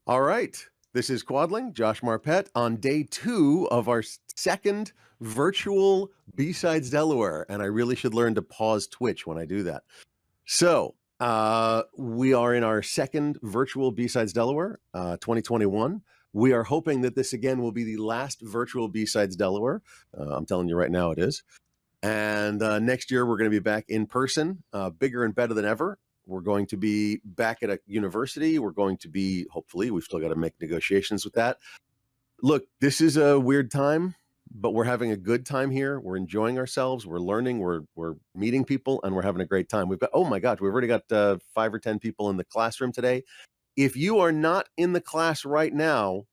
All right. This is Quadling, Josh Marpet, on day 2 of our second virtual BSides Delaware. And I really should learn to pause Twitch when I do that. So we are in our second virtual BSides Delaware, 2021. We are hoping that this again will be the last virtual BSides Delaware. I'm telling you right now it is. And next year we're going to be back in person, bigger and better than ever. We're going to be back at a university. We're going to be, hopefully, we've still got to make negotiations with that. Look, this is a weird time, but we're having a good time here. We're enjoying ourselves. We're learning. We're meeting people, and we're having a great time. We've got, oh my gosh, we've already got 5 or 10 people in the classroom today. If you are not in the class right now,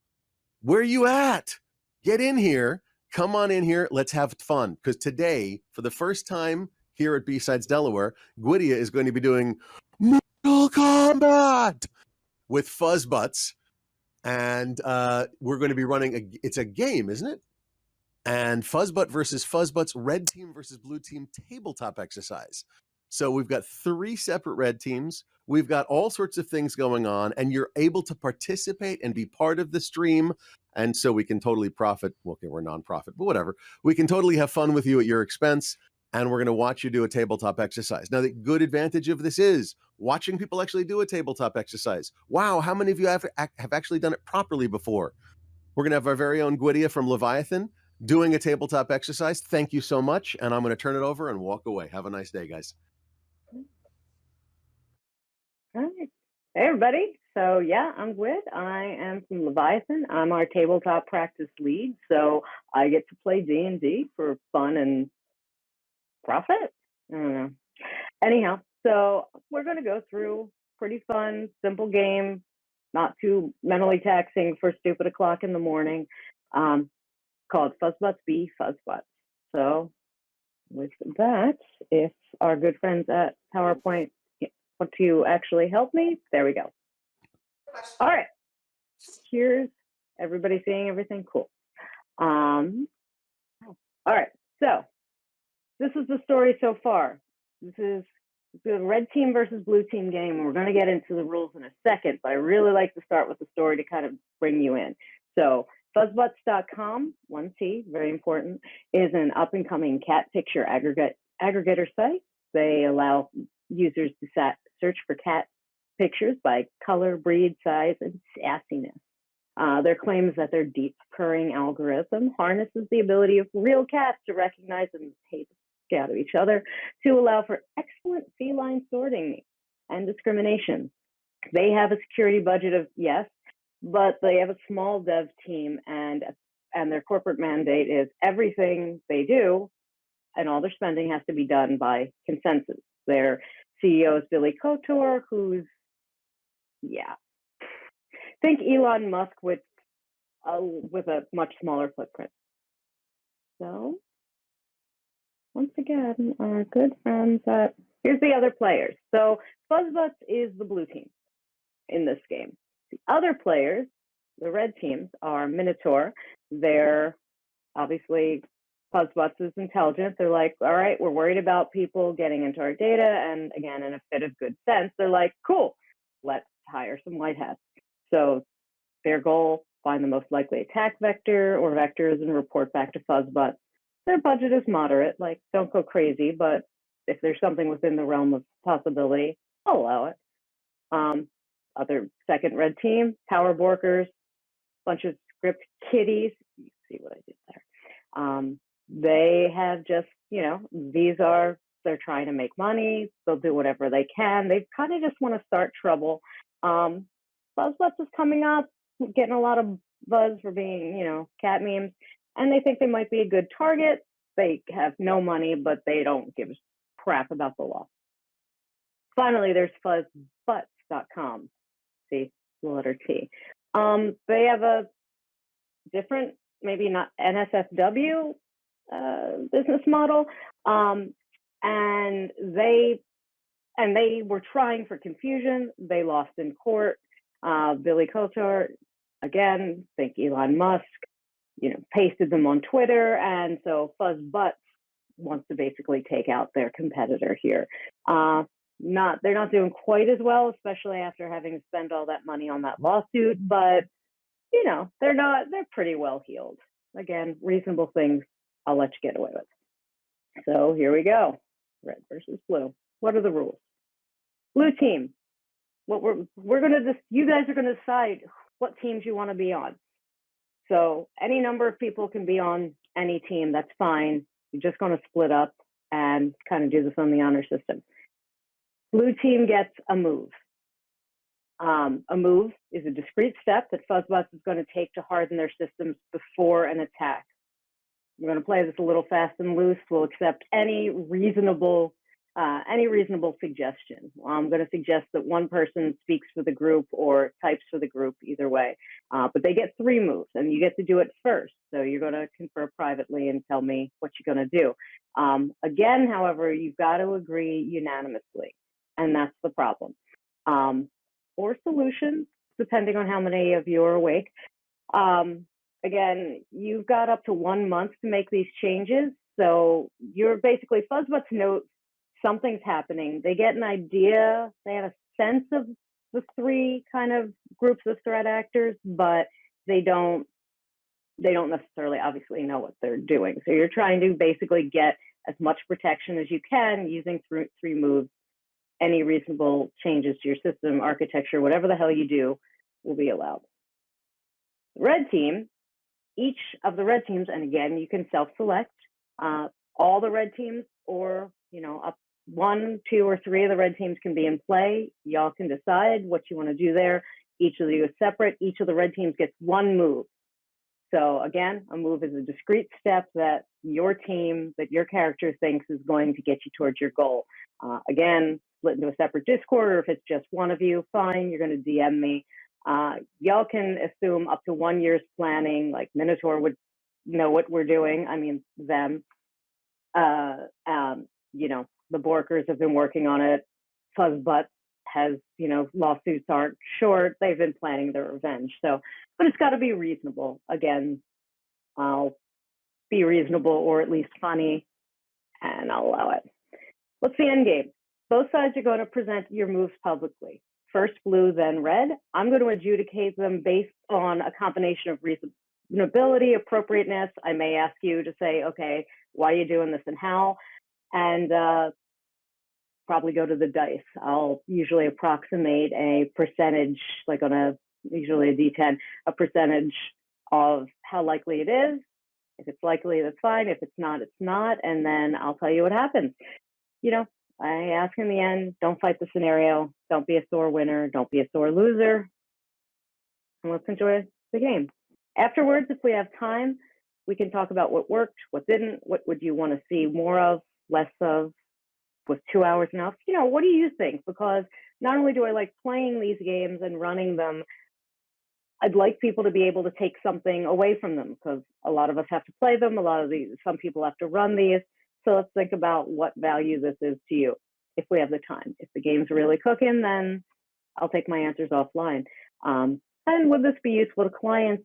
where are you at? Get in here. Come on in here. Let's have fun. Because today, for the first time here at BSides Delaware, Gwydia is going to be doing Mortal Kombat with Fuzzbutts. And we're going to be running, it's a game, isn't it? And Fuzzbutt versus Fuzzbutts, red team versus blue team tabletop exercise. So we've got 3 separate red teams. We've got all sorts of things going on, and you're able to participate and be part of the stream. And so we can totally profit. Okay, we're nonprofit, but whatever. We can totally have fun with you at your expense. And we're going to watch you do a tabletop exercise. Now, the good advantage of this is watching people actually do a tabletop exercise. Wow, how many of you have actually done it properly before? We're going to have our very own Gwydia from Leviathan doing a tabletop exercise. Thank you so much. And I'm going to turn it over and walk away. Have a nice day, guys. All right. Hey, everybody. So, yeah, I'm Gwyd. I am from Leviathan. I'm our Tabletop Practice Lead. So I get to play D&D for fun and profit. I don't know. Anyhow, so we're going to go through pretty fun, simple game, not too mentally taxing for stupid o'clock in the morning, called Fuzzbutts be Fuzzbutts. So with that, if our good friends at PowerPoint want to actually help me, there we go. All right. Here's everybody seeing everything? Cool. All right. So this is the story so far. This is the red team versus blue team game. And we're going to get into the rules in a second, but I really like to start with the story to kind of bring you in. So Fuzzbutts.com, 1T, very important, is an up-and-coming cat picture aggregator site. They allow users to search for cat pictures by color, breed, size, and sassiness. Their claim is that their deep purring algorithm harnesses the ability of real cats to recognize and hate out of each other to allow for excellent feline sorting and discrimination. They have a security budget of, yes, but they have a small dev team, and their corporate mandate is everything they do and all their spending has to be done by consensus. Their CEO is Billy Kotor, who's, think Elon Musk with a much smaller footprint. So once again, our good friends here's the other players. So Fuzzbutts is the blue team in this game. The other players, the red teams, are Minotaur. They're obviously, Fuzzbutts is intelligent. They're like, all right, we're worried about people getting into our data. And again, in a fit of good sense, they're like, cool, let's hire some white hats. So their goal, find the most likely attack vector or vectors and report back to Fuzzbutts. Their budget is moderate, like don't go crazy, but if there's something within the realm of possibility, I'll allow it. Other second red team, power borkers, bunch of script kiddies. You see what I did there. They have just, they're trying to make money. They'll do whatever they can. They kind of just want to start trouble. Fuzzbutts is coming up, getting a lot of buzz for being, cat memes. And they think they might be a good target. They have no money, but they don't give a crap about the law. Finally, there's Fuzzbutts.com. See, the letter T. They have a different, maybe not NSFW business model. And they were trying for confusion. They lost in court. Billy Kotor, again, think Elon Musk, pasted them on Twitter. And so Fuzzbutts wants to basically take out their competitor here. they're not doing quite as well, especially after having to spend all that money on that lawsuit, but you know, they're pretty well heeled. Again, reasonable things I'll let you get away with. So here we go. Red versus blue. What are the rules? Blue team. What we're gonna you guys are gonna decide what teams you want to be on. So any number of people can be on any team, that's fine. You're just gonna split up and kind of do this on the honor system. Blue team gets a move. A move is a discrete step that Fuzzbutts is going to take to harden their systems before an attack. We're going to play this a little fast and loose. We'll accept any reasonable suggestion. I'm going to suggest that one person speaks for the group or types for the group, either way. But they get 3 moves, and you get to do it first. So you're going to confer privately and tell me what you're going to do. Again, however, you've got to agree unanimously, and that's the problem. Or solutions, depending on how many of you are awake. Again, you've got up to 1 month to make these changes. So you're basically, Fuzzbutts note something's happening. They get an idea, they have a sense of the 3 kind of groups of threat actors, but they don't necessarily obviously know what they're doing. So you're trying to basically get as much protection as you can using 3 moves. Any reasonable changes to your system, architecture, whatever the hell you do, will be allowed. The red team, each of the red teams, and again, you can self-select all the red teams, or up 1, 2, or 3 of the red teams can be in play. Y'all can decide what you want to do there. Each of you is separate. Each of the red teams gets 1 move. So again, a move is a discrete step that your team, that your character thinks is going to get you towards your goal. Again, split into a separate Discord, or if it's just one of you, fine, you're going to DM me. Y'all can assume up to 1 year's planning, like Minotaur would know what we're doing. I mean, them. The Borkers have been working on it. Fuzzbutts has, lawsuits aren't short. They've been planning their revenge. So, but it's got to be reasonable. Again, I'll be reasonable or at least funny, and I'll allow it. What's the end game? Both sides are going to present your moves publicly. First blue, then red. I'm going to adjudicate them based on a combination of reasonability, appropriateness. I may ask you to say, okay, why are you doing this and how? And probably go to the dice. I'll usually approximate a percentage, like usually a D10, a percentage of how likely it is. If it's likely, that's fine. If it's not, it's not. And then I'll tell you what happens. I ask in the end, don't fight the scenario. Don't be a sore winner. Don't be a sore loser. And let's enjoy the game. Afterwards, if we have time, we can talk about what worked, what didn't, what would you want to see more of, less of. Was 2 hours enough? What do you think? Because not only do I like playing these games and running them, I'd like people to be able to take something away from them, because a lot of us have to play them. Some people have to run these. So let's think about what value this is to you if we have the time. If the game's really cooking, then I'll take my answers offline. And would this be useful to clients?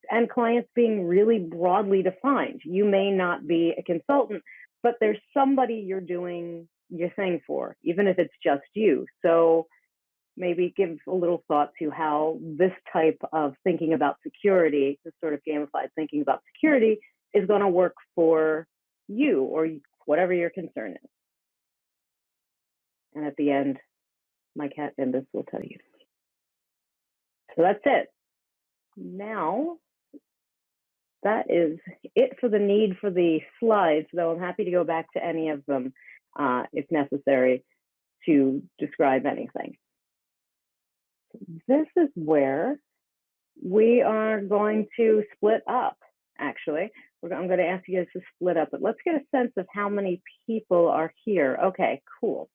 And clients being really broadly defined. You may not be a consultant, but there's somebody you're doing your thing for, even if it's just you. So maybe give a little thought to how this type of thinking about security, this sort of gamified thinking about security, is going to work for you or whatever your concern is. And at the end, my cat Nimbus will tell you. So that's it. Now, that is it for the need for the slides, though I'm happy to go back to any of them if necessary to describe anything. This is where we are going to split up, actually. I'm going to ask you guys to split up, but let's get a sense of how many people are here. Okay, cool.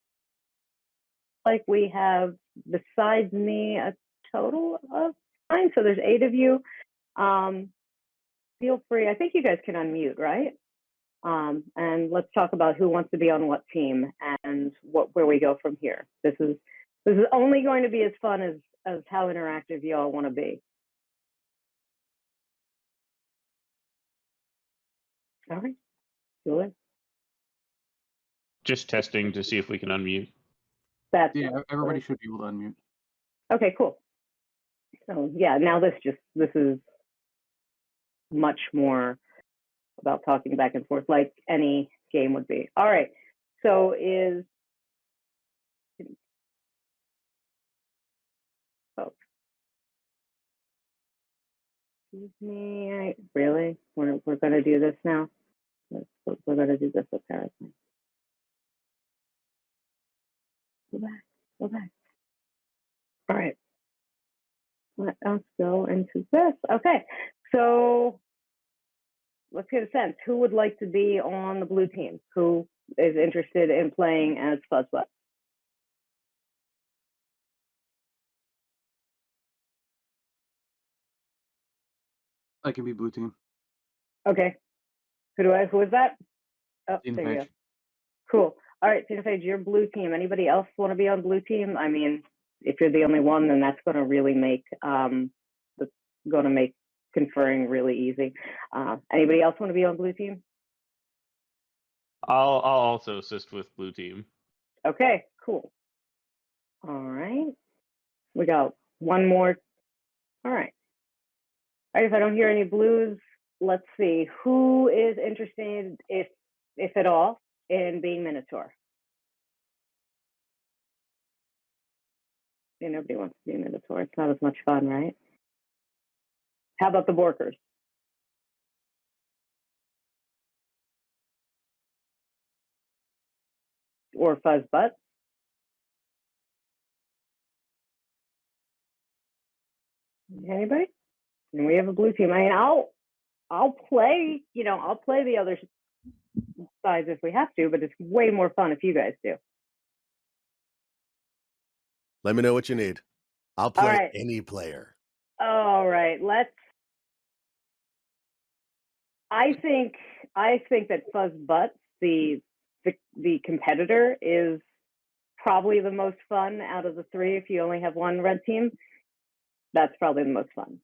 Like we have, besides me, a total of 9, so there's 8 of you. Feel free, I think you guys can unmute, right? And let's talk about who wants to be on what team and where we go from here. This is only going to be as fun as how interactive you all want to be. All right, Julie. Just testing to see if we can unmute. That's Yeah, everybody should be able to unmute. okay, cool. So yeah, now this is much more about talking back and forth like any game would be. All right. So excuse me, really? We're gonna do this now? We're gonna do this apparently. Go back. All right. Let us go into this. Okay. So let's get a sense. Who would like to be on the blue team? Who is interested in playing as Fuzzbutts? I can be blue team. Okay. Who is that? Oh, Tina there you go. Page. Cool. All right, Tina Page, you're blue team. Anybody else want to be on blue team? I mean, if you're the only one, then that's going to really make conferring really easy. Anybody else want to be on blue team? I'll also assist with blue team. Okay, cool. All right. We got one more. All right. All right, if I don't hear any blues, let's see. Who is interested, if at all, in being Minotaur? Yeah, nobody wants to be Minotaur. It's not as much fun, right? How about the Borkers? Or Fuzzbutts? Anybody? And we have a blue team. I mean, I'll play. I'll play the other sides if we have to, but it's way more fun if you guys do. Let me know what you need. I'll play right. any player. All right, I think that Fuzzbutts, the competitor, is probably the most fun out of the three. If you only have one red team, that's probably the most fun.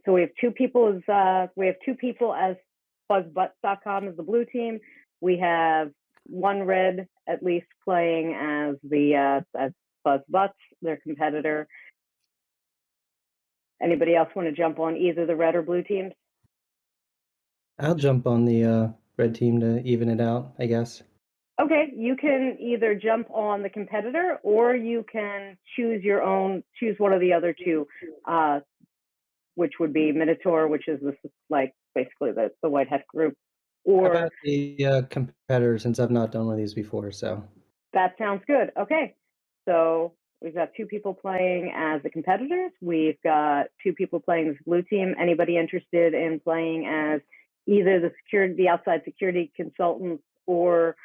So we have two people as Fuzzbutts.com as the blue team. We have one red at least playing as as Fuzzbutts, their competitor. Anybody else want to jump on either the red or blue teams? I'll jump on the red team to even it out, I guess. Okay, you can either jump on the competitor or you can choose one of the other two, which would be Minotaur, which is basically the White Hat group. Or how about the competitor, since I've not done one of these before, so. That sounds good. Okay, so we've got two people playing as the competitors. We've got two people playing as blue team. Anybody interested in playing as either the outside security consultants, or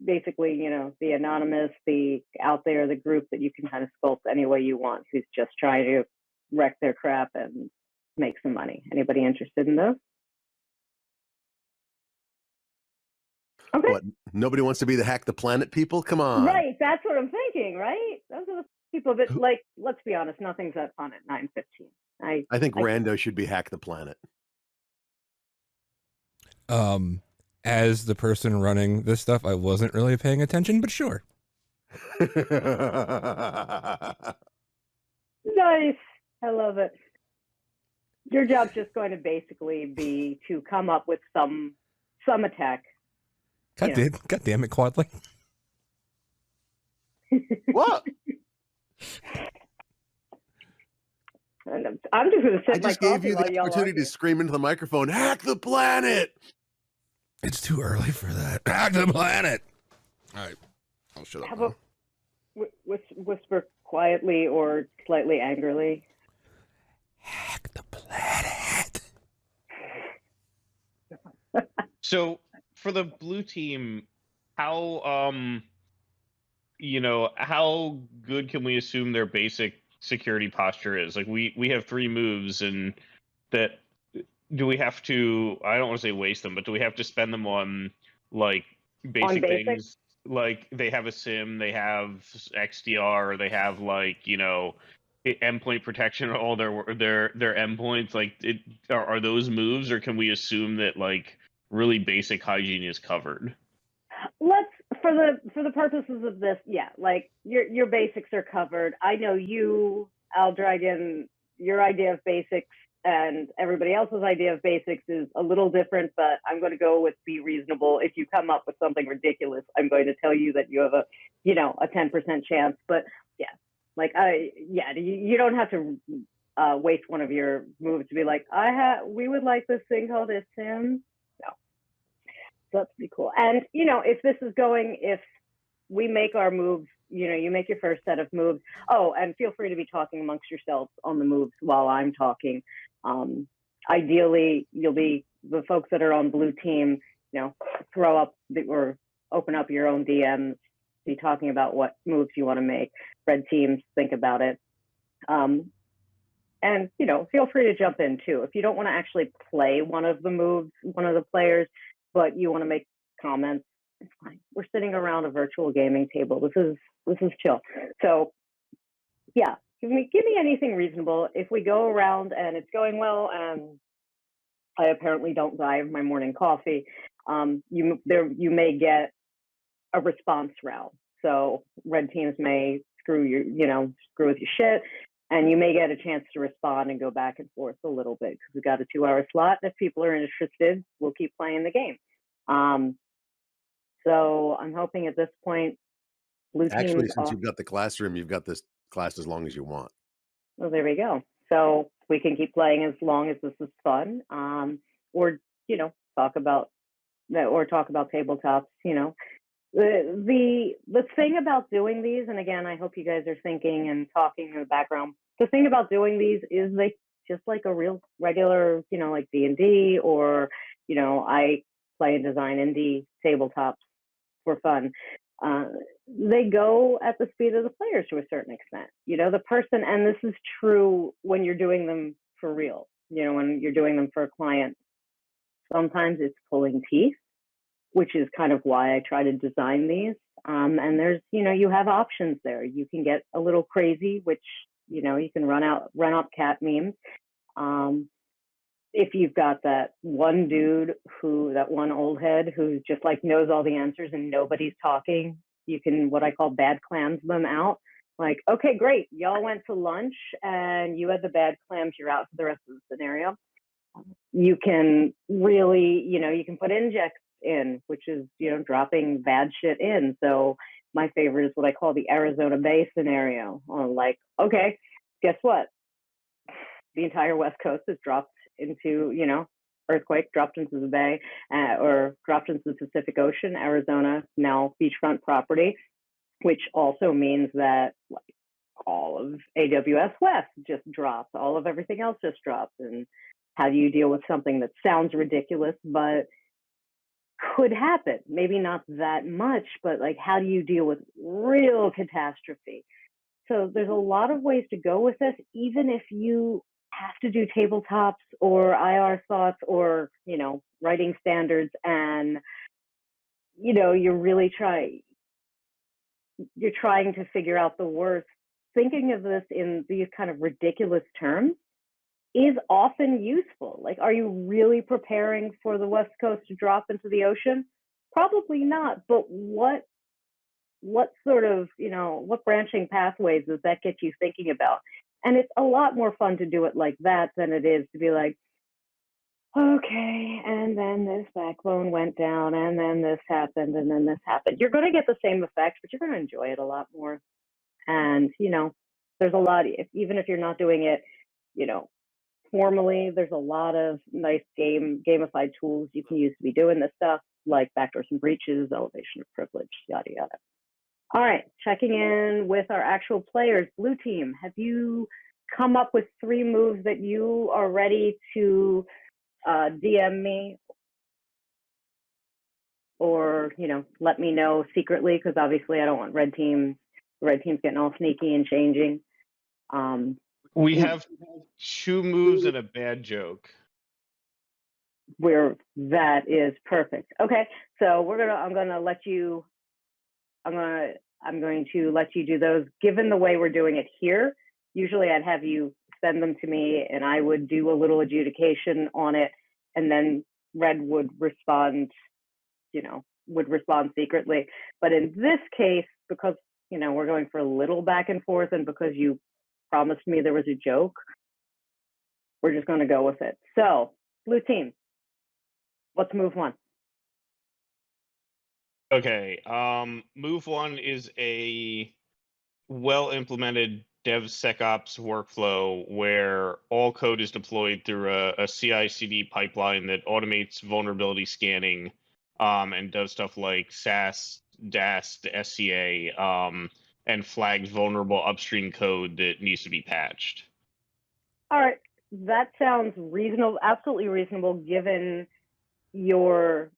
basically, the anonymous, the out there, the group that you can kind of sculpt any way you want, who's just trying to wreck their crap and make some money? Anybody interested in those? Okay. What? Nobody wants to be the hack the planet people? Come on. Right, that's what I'm thinking, right? Those are the people that, let's be honest, nothing's that fun at 9:15. I think Rando should be hack the planet. As the person running this stuff, I wasn't really paying attention, but sure. Nice. I love it. Your job's just going to basically be to come up with some attack. God damn it, Quadling. What? I'm just going to sit I just gave you the opportunity to scream into the microphone, hack the planet! It's too early for that. Hack the planet! All right, I'll shut up. How about whisper quietly or slightly angrily? Hack the planet! So for the blue team, how how good can we assume their basic security posture is? Like we have 3 moves, and that, do we have to, I don't want to say waste them, but do we have to spend them on basic things? Like they have a sim, they have XDR, or they have endpoint protection on all their endpoints. Are those moves, or can we assume that really basic hygiene is covered? for the purposes of this, yeah, like your basics are covered. I know I'll drag in your idea of basics, and everybody else's idea of basics is a little different, but I'm going to go with be reasonable. If you come up with something ridiculous, I'm going to tell you that you have a 10% chance. But yeah, like you don't have to waste one of your moves to be like, we would like this thing called a sim. No, so that's pretty cool. And if we make our moves, you make your first set of moves. Oh, and feel free to be talking amongst yourselves on the moves while I'm talking. Ideally, you'll be the folks that are on blue team, throw up or open up your own DMs, be talking about what moves you want to make. Red teams, think about it. And, feel free to jump in too. If you don't want to actually play one of the moves, one of the players, but you want to make comments, it's fine. We're sitting around a virtual gaming table. This is chill. So yeah, give me anything reasonable. If we go around and it's going well and I apparently don't die of my morning coffee, you may get a response round. So red teams may screw with your shit, and you may get a chance to respond and go back and forth a little bit because we've got a 2-hour slot. If people are interested, we'll keep playing the game. So I'm hoping at this point, blue team. Actually, since you've got the classroom, you've got this class as long as you want. Well, there we go. So we can keep playing as long as this is fun, or talk about tabletops. The thing about doing these, and again, I hope you guys are thinking and talking in the background. The thing about doing these is they just like a real regular, like D&D, or I play and design indie tabletops for fun. They go at the speed of the players to a certain extent. The person, and this is true when you're doing them for real, when you're doing them for a client, sometimes it's pulling teeth, which is kind of why I try to design these. And there's, you have options there. You can get a little crazy, which, you can run up cat memes. If you've got that one old head who just like knows all the answers and nobody's talking, you can, what I call bad clams them out. Like, okay, great. Y'all went to lunch and you had the bad clams. You're out for the rest of the scenario. You can really, you can put injects in, which is, dropping bad shit in. So my favorite is what I call the Arizona Bay scenario. Like, okay, guess what? The entire West Coast is dropped into, earthquake, dropped into the bay, or dropped into the Pacific Ocean. Arizona, now beachfront property, which also means that like all of AWS West just dropped, all of everything else just dropped. And how do you deal with something that sounds ridiculous, but could happen? Maybe not that much, but like, how do you deal with real catastrophe? So there's a lot of ways to go with this, even if you have to do tabletops or IR thoughts or, writing standards, and, you're trying to figure out the worst. Thinking of this in these kind of ridiculous terms is often useful. Like, are you really preparing for the West Coast to drop into the ocean? Probably not. But what sort of, what branching pathways does that get you thinking about? And it's a lot more fun to do it like that than it is to be like, okay, and then this backbone went down, and then this happened, and then this happened. You're going to get the same effect, but you're going to enjoy it a lot more. And, there's a lot, even if you're not doing it, formally, there's a lot of nice gamified tools you can use to be doing this stuff, like backdoors and breaches, elevation of privilege, yada, yada. All right, checking in with our actual players. Blue team, have you come up with 3 moves that you are ready to DM me? Or, let me know secretly, because obviously I don't want red teams getting all sneaky and changing. We have 2 moves and a bad joke. Where that is perfect. Okay, so I'm going to let you do those. Given the way we're doing it here, usually I'd have you send them to me and I would do a little adjudication on it, and then Red would respond, would respond secretly. But in this case, because, you know, we're going for a little back and forth, and because you promised me there was a joke, we're just going to go with it. So, blue team, what's move one? Okay. Move one is a well-implemented DevSecOps workflow where all code is deployed through a CI/CD pipeline that automates vulnerability scanning, and does stuff like SAS, DAST, SCA, and flags vulnerable upstream code that needs to be patched. All right, that sounds reasonable, absolutely reasonable, given your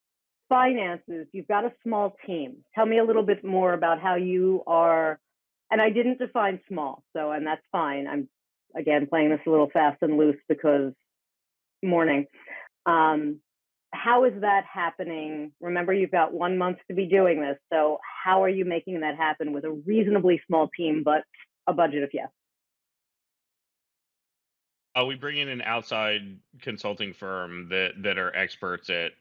finances. You've got a small team. Tell me a little bit more about how you are, and I didn't define small, so, and that's fine. I'm, again, playing this a little fast and loose because morning. How is that happening? Remember, you've got 1 month to be doing this, so how are you making that happen with a reasonably small team, but a budget of yes? We bring in an outside consulting firm that are experts at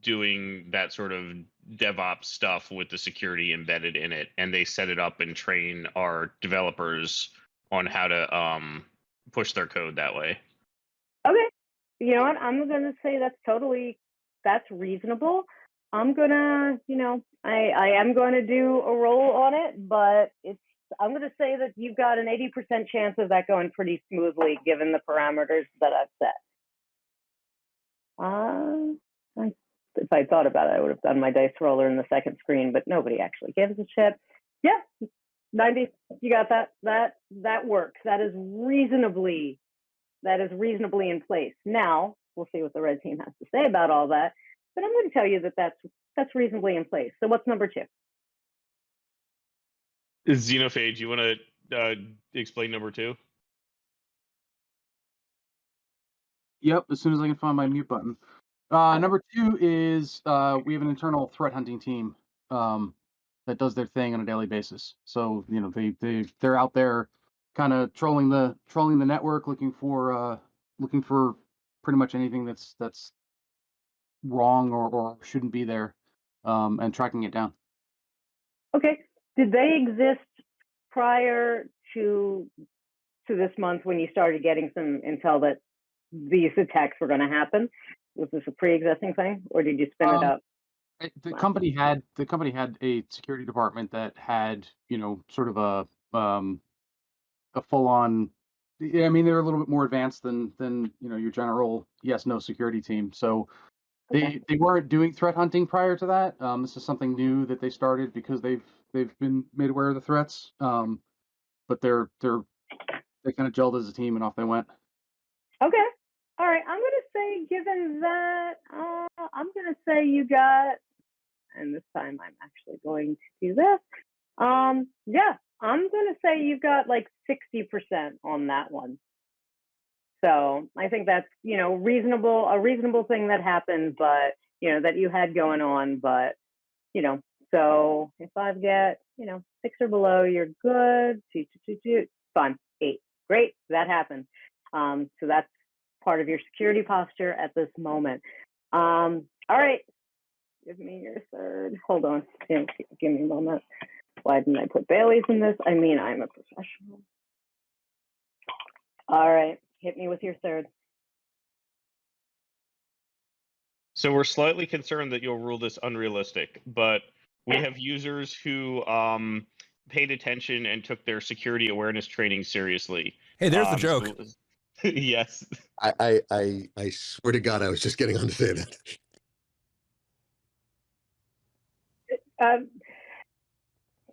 doing that sort of DevOps stuff with the security embedded in it, and they set it up and train our developers on how to push their code that way. Okay, you know what? I'm gonna say that's reasonable. I'm gonna, you know, I am going to do a roll on it, but I'm going to say that you've got an 80% chance of that going pretty smoothly, given the parameters that I've set. If I thought about it, I would have done my dice roller in the second screen, but nobody actually gives a shit. Yeah, 90. You got that. That works. That is reasonably in place. Now we'll see what the red team has to say about all that. But I'm going to tell you that that's reasonably in place. So what's number two? Xenophage, you want to explain number two? Yep, as soon as I can find my mute button. Number two is we have an internal threat hunting team that does their thing on a daily basis. So, you know, they're out there kind of trolling the network, looking for pretty much anything that's wrong or shouldn't be there, and tracking it down. Okay. Did they exist prior to this month when you started getting some intel that these attacks were going to happen? Was this a pre-existing thing, or did you spin it up? The company had a security department that had, you know, sort of a full-on. I mean, they're a little bit more advanced than you know, your general yes/no security team. So they weren't doing threat hunting prior to that. This is something new that they started because they've been made aware of the threats. But they kind of gelled as a team and off they went. Okay. All right. I'm going to say, given that, I'm going to say you got, and this time I'm actually going to do this. Yeah, I'm going to say you've got like 60% on that one. So I think that's, you know, a reasonable thing that happened, but, you know, that you had going on, but, you know, so if I get, you know, 6 or below, you're good. 2, fine. 8. Great. That happened. So that's part of your security posture at this moment. All right. Give me your third. Hold on. Give me a moment. Why didn't I put Bailey's in this? I mean, I'm a professional. All right. Hit me with your third. So we're slightly concerned that you'll rule this unrealistic, but we have users who paid attention and took their security awareness training seriously. Hey, there's the joke. Yes. I swear to God, I was just getting on to say that.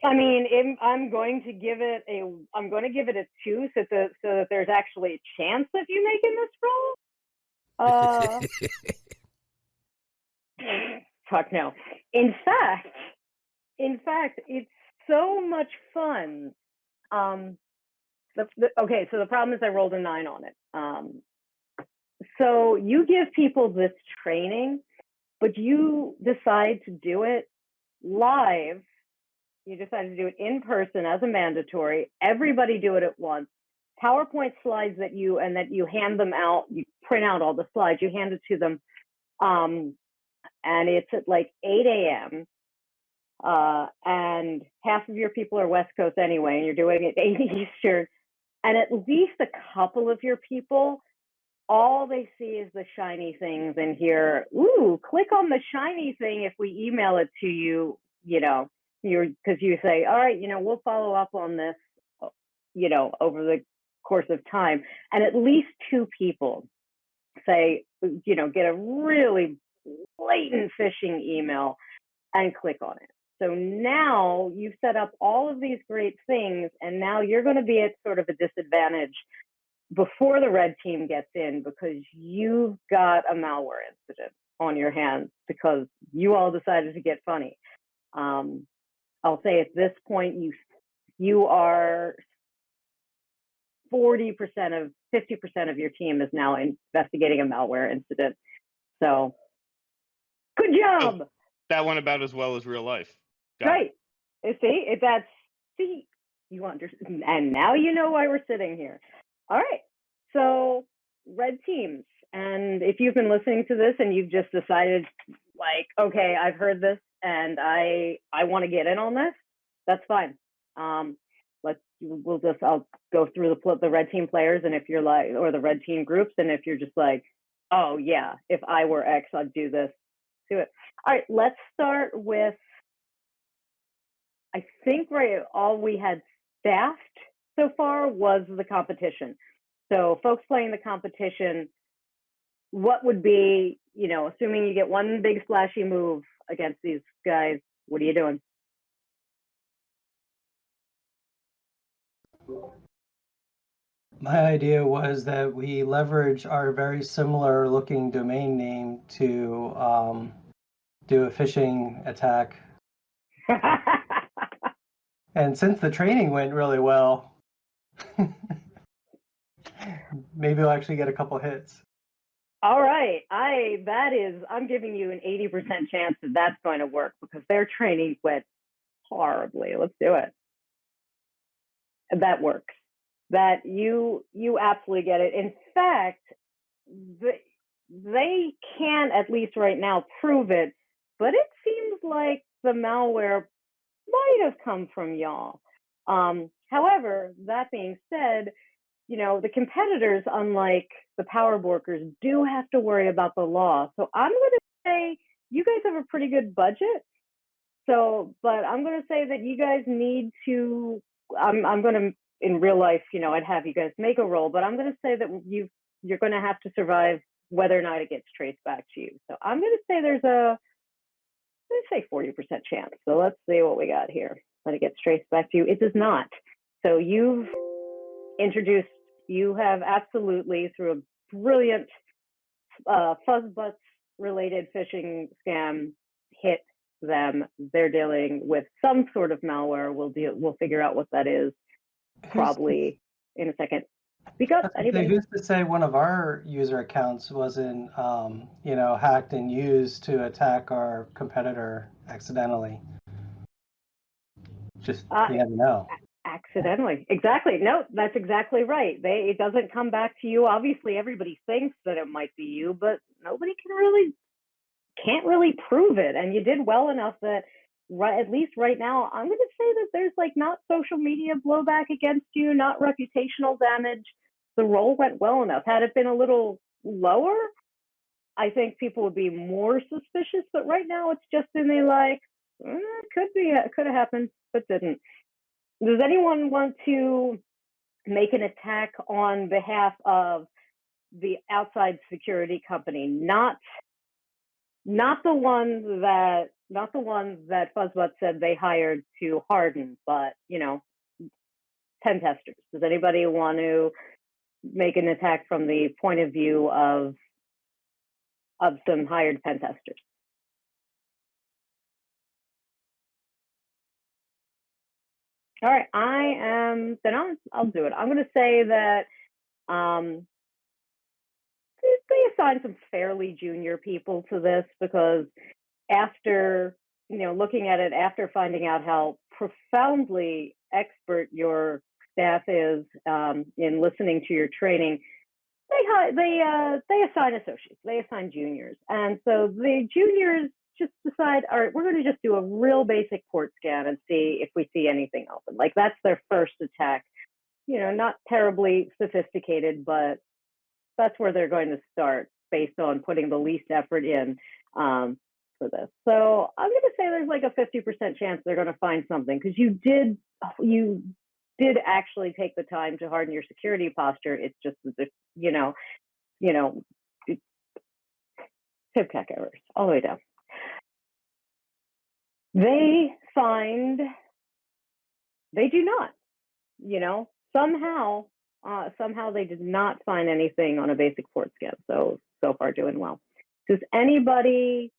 I mean, I'm going to give it a 2, so that there's actually a chance of you making this roll. Fuck no. In fact, it's so much fun. Okay, so the problem is I rolled a 9 on it. So you give people this training, but you decide to do it live. You decide to do it in person as a mandatory. Everybody do it at once. PowerPoint slides that you hand them out. You print out all the slides. You hand it to them. and it's at like 8 a.m. And half of your people are West Coast anyway, and you're doing it 8 Eastern, and at least a couple of your people, all they see is the shiny things and hear, ooh, click on the shiny thing if we email it to you, because you say, all right, we'll follow up on this, over the course of time. And at least two people say, get a really blatant phishing email and click on it. So now you've set up all of these great things, and now you're going to be at sort of a disadvantage before the red team gets in, because you've got a malware incident on your hands because you all decided to get funny. I'll say at this point, you are 50% of your team is now investigating a malware incident. So good job. Oh, that went about as well as real life. Right. See, you understand, and now you know why we're sitting here. All right. So red teams, and if you've been listening to this and you've just decided, like, okay, I've heard this and I want to get in on this, that's fine. I'll go through the red team players, and if you're like, or the red team groups, and if you're just like, oh yeah, if I were X, I'd do this, do it. All right, let's start with, I think all we had staffed so far was the competition. So folks playing the competition, what would be, assuming you get one big splashy move against these guys, what are you doing? My idea was that we leverage our very similar looking domain name to do a phishing attack. And since the training went really well, maybe we'll actually get a couple hits. All right, I'm giving you an 80% chance that that's going to work because their training went horribly. Let's do it. That works. That you absolutely get it. In fact, they can, at least right now, prove it, but it seems like the malware might have come from y'all. However, that being said, the competitors, unlike the power brokers, do have to worry about the law. So I'm going to say you guys have a pretty good budget. But I'm going to say that you guys need to, I'm going to, in real life, I'd have you guys make a roll, but I'm going to say that you're going to have to survive whether or not it gets traced back to you. So I'm going to say there's a, let's say 40% chance. So let's see what we got here. That it gets traced back to you. It does not. So you have absolutely, through a brilliant Fuzzbutts related phishing scam, hit them. They're dealing with some sort of malware. We'll figure out what that is probably in a second. Speak up, anybody. Who's to say one of our user accounts wasn't, hacked and used to attack our competitor accidentally? Just, you never know. Accidentally. Exactly. No, that's exactly right. It doesn't come back to you. Obviously, everybody thinks that it might be you, but nobody can't really prove it. And you did well enough that, at least right now, I'm going to say that there's not social media blowback against you, not reputational damage. The roll went well enough. Had it been a little lower, I think people would be more suspicious. But right now, it's just in the could have happened, but didn't. Does anyone want to make an attack on behalf of the outside security company, not the ones that Fuzzbutts said they hired to harden, but pen testers? Does anybody want to make an attack from the point of view of some hired pen testers? All right, I'll do it. I'm going to say that they assigned some fairly junior people to this because after, looking at it, after finding out how profoundly expert your staff is in listening to your training, they assign associates, they assign juniors, and so the juniors just decide, all right, we're going to just do a real basic port scan and see if we see anything open. Like that's their first attack. You know, not terribly sophisticated, but that's where they're going to start based on putting the least effort in for this. So I'm going to say there's like a 50% chance they're going to find something, because you did actually take the time to harden your security posture. It's just that, TIBCAC errors all the way down. They do not, somehow they did not find anything on a basic port scan. So far doing well. Does anybody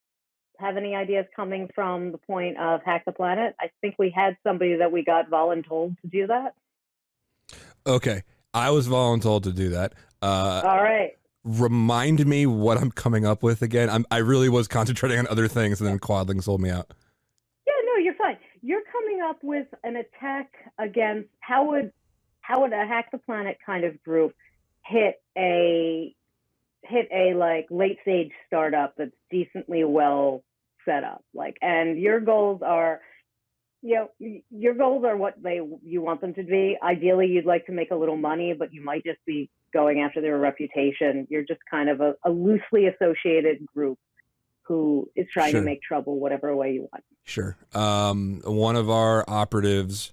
have any ideas coming from the point of Hack the Planet? I think we had somebody that we got voluntold to do that. Okay, I was voluntold to do that. All right. Remind me what I'm coming up with again. I really was concentrating on other things, and then Quadling sold me out. Yeah, no, you're fine. You're coming up with an attack against how would a Hack the Planet kind of group hit a like late stage startup that's decently well set up, like, and your goals are what you want them to be. Ideally, you'd like to make a little money, but you might just be going after their reputation. You're just kind of a loosely associated group who is trying to make trouble whatever way you want. Sure. One of our operatives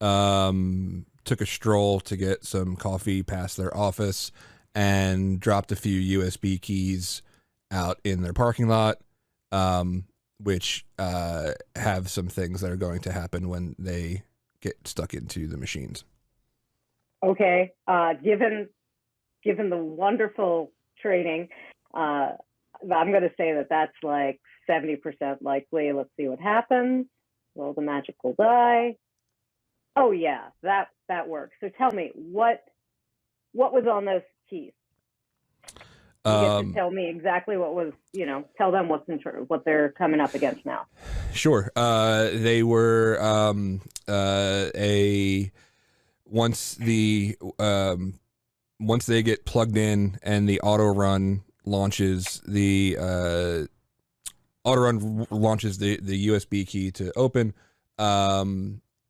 took a stroll to get some coffee past their office and dropped a few USB keys out in their parking lot, which have some things that are going to happen when they get stuck into the machines. Okay. Given the wonderful training, I'm going to say that that's like 70% likely. Let's see what happens. Roll the magical die. Oh yeah, that works. So tell me, what was on those keys? You get to tell me exactly what was, tell them what they're coming up against now. Sure. They were once they get plugged in and the auto run launches the USB key to open,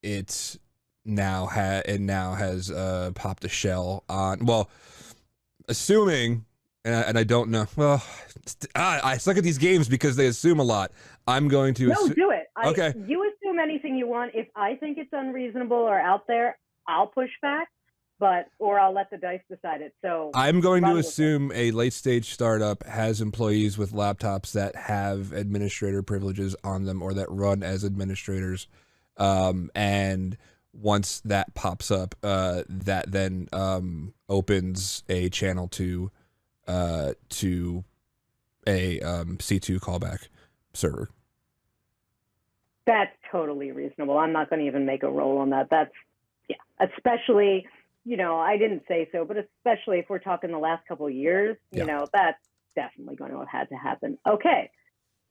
it now has popped a shell on. Well, assuming. And I don't know. Well, I suck at these games because they assume a lot. I'm going to do it. Okay. You assume anything you want. If I think it's unreasonable or out there, I'll push back, or I'll let the dice decide it. So I'm going to assume a late stage startup has employees with laptops that have administrator privileges on them or that run as administrators. And once that pops up, that then opens a channel to a C2 callback server. That's totally reasonable. I'm not going to even make a roll on that. Especially, I didn't say so, but especially if we're talking the last couple of years, that's definitely going to have had to happen. Okay,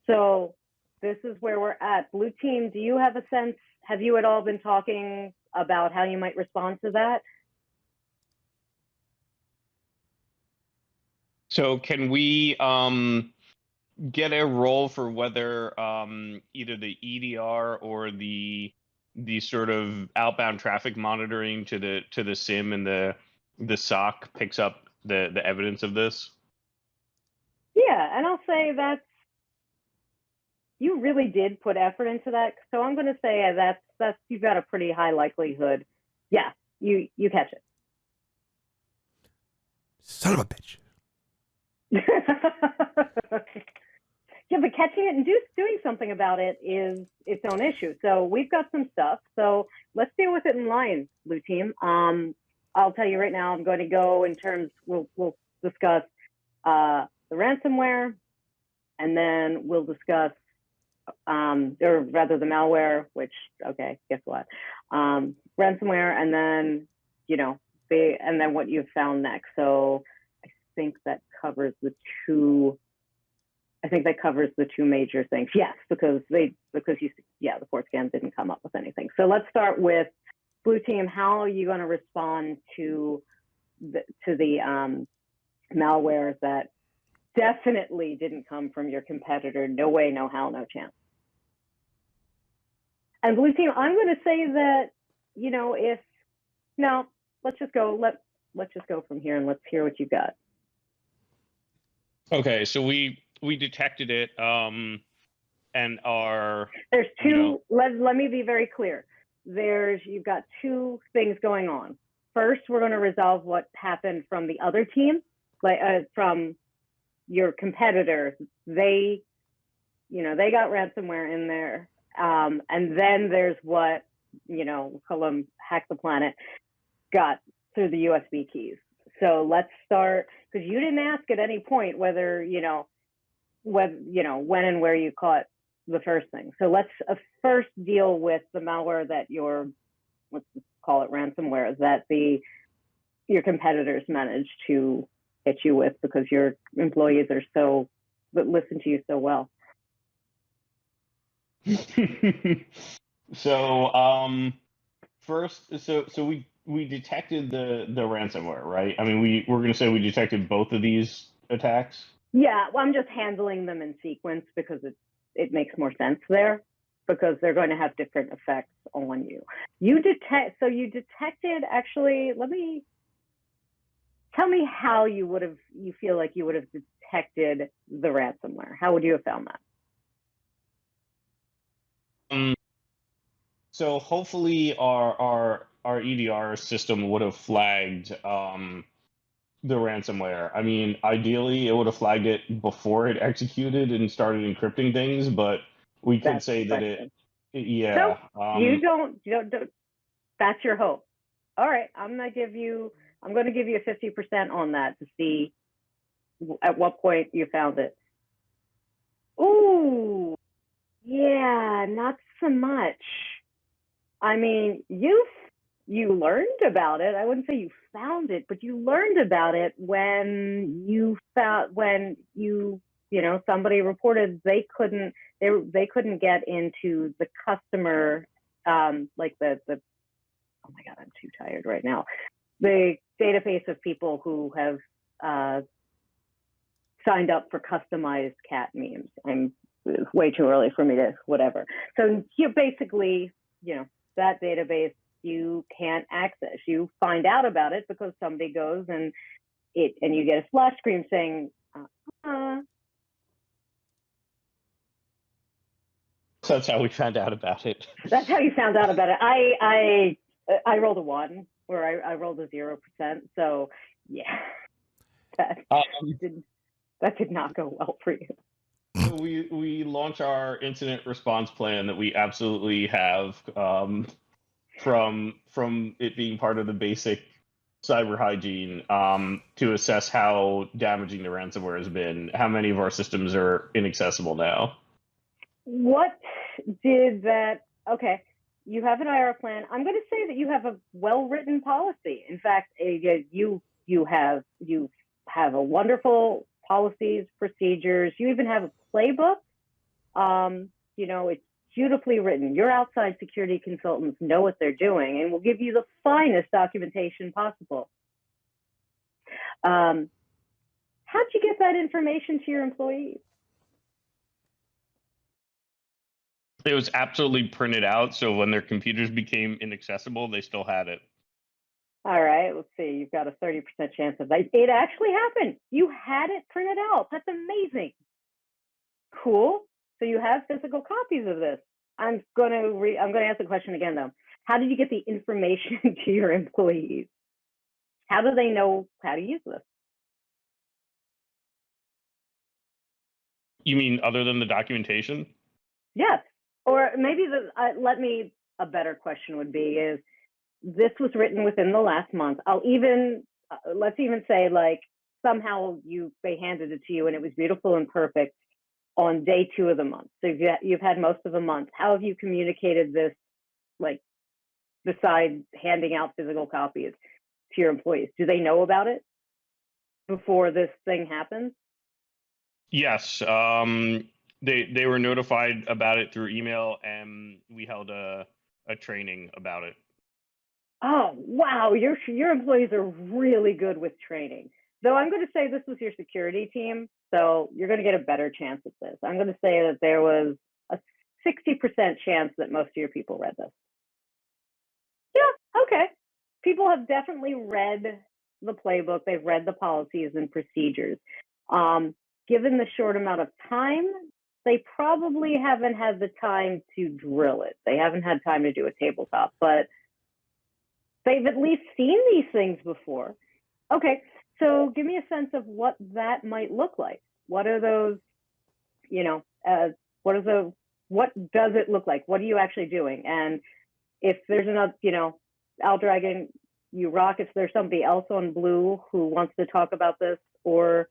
so this is where we're at. Blue team, do you have a sense? Have you at all been talking about how you might respond to that? So can we get a roll for whether either the EDR or the sort of outbound traffic monitoring to the SIM and the SOC picks up the evidence of this? Yeah, and I'll say that's, you really did put effort into that. So I'm going to say that's you've got a pretty high likelihood. Yeah, you catch it. Son of a bitch. Yeah, but catching it and doing something about it is its own issue. So we've got some stuff. So let's deal with it in line, Blue team. I'll tell you right now, I'm going to go in terms, we'll discuss the ransomware, and then we'll discuss, or rather the malware, which, okay, guess what? Ransomware, and then, and then what you've found next. So I think that covers the two major things. Yes, because the port scan didn't come up with anything. So let's start with Blue team. How are you going to respond to the malware that definitely didn't come from your competitor. No way, no how, no chance. And blue team, I'm going to say that, you know, let's just go. Let's just go from here and let's hear what you got. Okay, so we detected it, and there's two. Let me be very clear. You've got two things going on. First, we're going to resolve what happened from the other team, from your competitor. They got ransomware in there, and then there's what call them Hack the Planet got through the USB keys. So let's start, because you didn't ask at any point whether when and where you caught the first thing. So let's first deal with the malware that let's call it ransomware, that your competitors managed to hit you with because your employees listen to you so well. So first, so we detected the ransomware, right? I mean, we're going to say we detected both of these attacks. Yeah, well, I'm just handling them in sequence because it makes more sense there, because they're going to have different effects on you. You detected, actually, tell me how you feel like you would have detected the ransomware. How would you have found that? So hopefully our EDR system would have flagged the ransomware. I mean, ideally it would have flagged it before it executed and started encrypting things, but we could say that yeah. So you don't, that's your hope. All right, I'm going to give you a 50% on that to see at what point you found it. Ooh, yeah, not so much. I mean, you learned about it. I wouldn't say you found it, but you learned about it when somebody reported they couldn't get into the customer, oh my God, I'm too tired right now. The database of people who have signed up for customized cat memes. It's way too early for me to whatever. So you basically, that database you can't access. You find out about it because somebody goes and you get a splash screen saying, So that's how we found out about it. That's how you found out about it. I rolled a 1, or I rolled a 0%. So yeah, that did not go well for you. So we launch our incident response plan that we absolutely have from it being part of the basic cyber hygiene to assess how damaging the ransomware has been. How many of our systems are inaccessible now? What did that? Okay, you have an IR plan. I'm going to say that you have a well-written policy. In fact, you have a wonderful policies, procedures. You even have a playbook. It's beautifully written. Your outside security consultants know what they're doing and will give you the finest documentation possible. How'd you get that information to your employees? It was absolutely printed out, so when their computers became inaccessible, they still had it. All right, let's see. You've got a 30% chance of that. It actually happened. You had it printed out. That's amazing. Cool. So you have physical copies of this. I'm going to ask the question again, though. How did you get the information to your employees? How do they know how to use this? You mean other than the documentation? Yes. Or maybe a better question would be is, this was written within the last month. Let's even say like somehow they handed it to you and it was beautiful and perfect on day 2 of the month. So you've had most of the month. How have you communicated this, like, besides handing out physical copies to your employees? Do they know about it before this thing happens? Yes. They were notified about it through email, and we held a training about it. Oh, wow. Your employees are really good with training. though I'm going to say this was your security team, so you're going to get a better chance at this. I'm going to say that there was a 60% chance that most of your people read this. Yeah, okay. People have definitely read the playbook. They've read the policies and procedures. Given the short amount of time, they probably haven't had the time to drill it. They haven't had time to do a tabletop, but they've at least seen these things before. Okay, so give me a sense of what that might look like. What are those, what does it look like? What are you actually doing? And if there's another, Aldragon, you rock. If there's somebody else on blue who wants to talk about this, or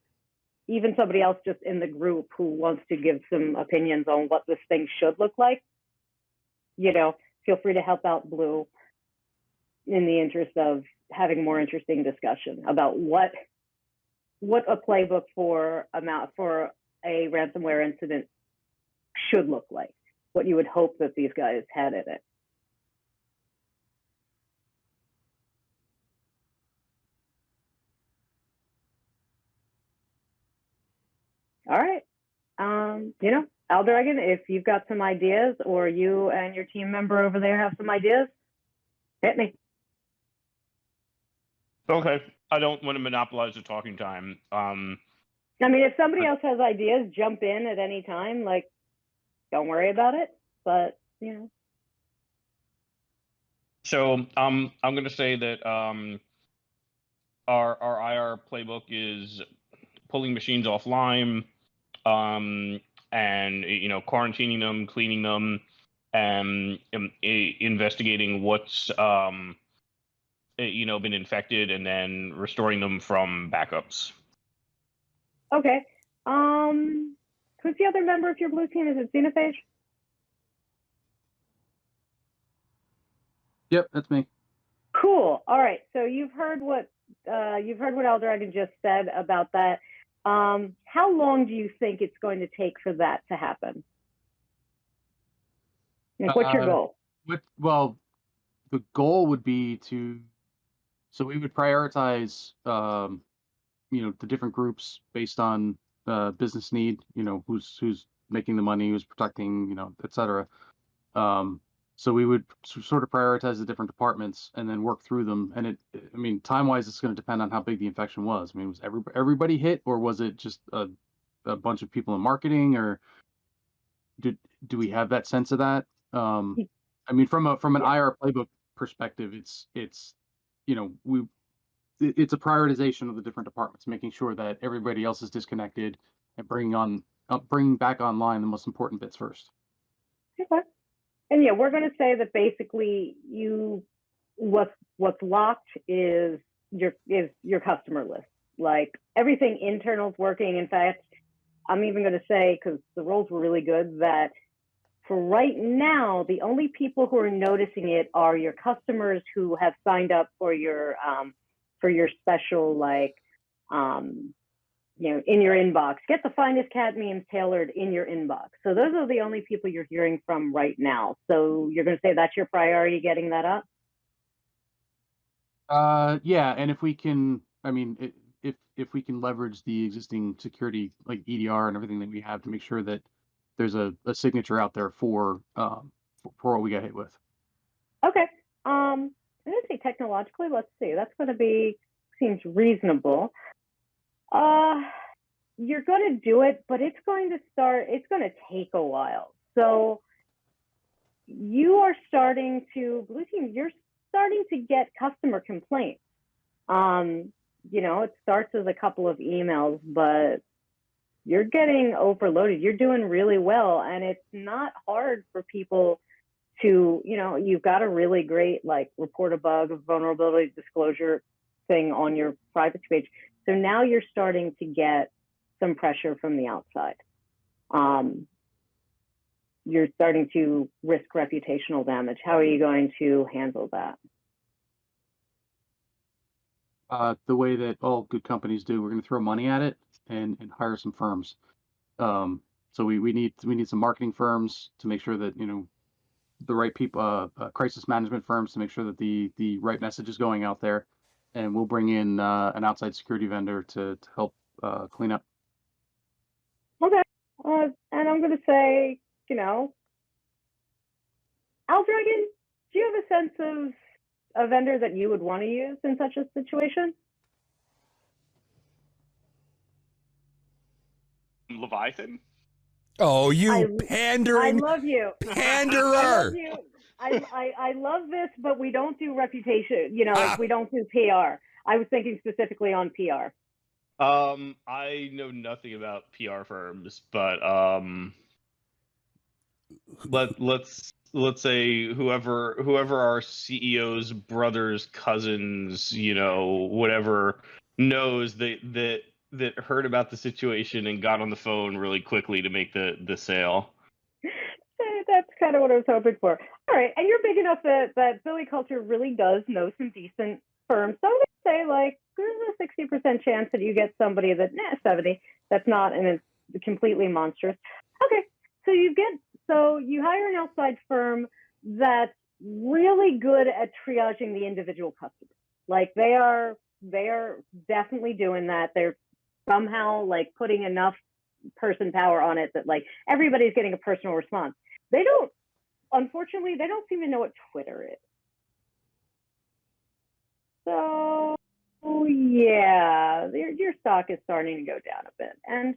even somebody else just in the group who wants to give some opinions on what this thing should look like, feel free to help out Blue in the interest of having more interesting discussion about what a playbook for a ransomware incident should look like, what you would hope that these guys had in it. All right. Aldragon, if you've got some ideas, or you and your team member over there have some ideas, hit me. Okay. I don't want to monopolize the talking time. If somebody else has ideas, jump in at any time. Don't worry about it. But, So I'm going to say that our IR playbook is pulling machines offline, and quarantining them, cleaning them, and investigating what's been infected, and then restoring them from backups. Okay. Who's the other member of your blue team? Is it Xenophage? Yep, that's me. Cool. All right. So you've heard what Aldragon just said about that. How long do you think it's going to take for that to happen? What's your goal? Well, the goal would be so we would prioritize, the different groups based on business need. Who's making the money, who's protecting, et cetera. So we would sort of prioritize the different departments and then work through them. And time-wise, it's going to depend on how big the infection was. Was everybody hit, or was it just a bunch of people in marketing, or do we have that sense of that? From an IR playbook perspective, it's a prioritization of the different departments, making sure that everybody else is disconnected and bringing back online the most important bits first. Okay. And yeah, we're going to say that basically what's locked is your customer list. Everything internal is working. In fact, I'm even going to say, because the rolls were really good, that for right now, the only people who are noticing it are your customers who have signed up for your special, in your inbox. Get the finest cat memes tailored in your inbox. So those are the only people you're hearing from right now. So you're going to say that's your priority, getting that up? Yeah, and if we can, if we can leverage the existing security, like EDR and everything that we have, to make sure that there's a signature out there for what we got hit with. Okay. I'm going to say technologically, let's see. That's going to seems reasonable. You're going to do it, but it's going to take a while. So you are starting to, Blue Team, you're starting to get customer complaints. It starts as a couple of emails, but you're getting overloaded. You're doing really well. And it's not hard for people to, you've got a really great, report a bug, vulnerability disclosure thing on your privacy page. So now you're starting to get some pressure from the outside. You're starting to risk reputational damage. How are you going to handle that? The way that all good companies do, we're going to throw money at it and hire some firms. So we need some marketing firms to make sure that the right people, crisis management firms to make sure that the right message is going out there, and we'll bring in an outside security vendor to help clean up. Okay. And I'm going to say, Aldragon, do you have a sense of a vendor that you would want to use in such a situation? Leviathan? Oh, you I pandering love you. panderer! I love you. I love this, but we don't do reputation. We don't do PR. I was thinking specifically on PR. I know nothing about PR firms, but let's say whoever our CEO's brothers, cousins, whatever, knows that heard about the situation and got on the phone really quickly to make the sale. That's kind of what I was hoping for. All right, and you're big enough that Billy Culture really does know some decent firms. So I'm going to say, there's a 60% chance that you get somebody 70, that's not, and it's completely monstrous. Okay, so you hire an outside firm that's really good at triaging the individual customer. Like they are definitely doing that. They're somehow putting enough person power on it that everybody's getting a personal response. Unfortunately, they don't seem to know what Twitter is. So yeah, your stock is starting to go down a bit. And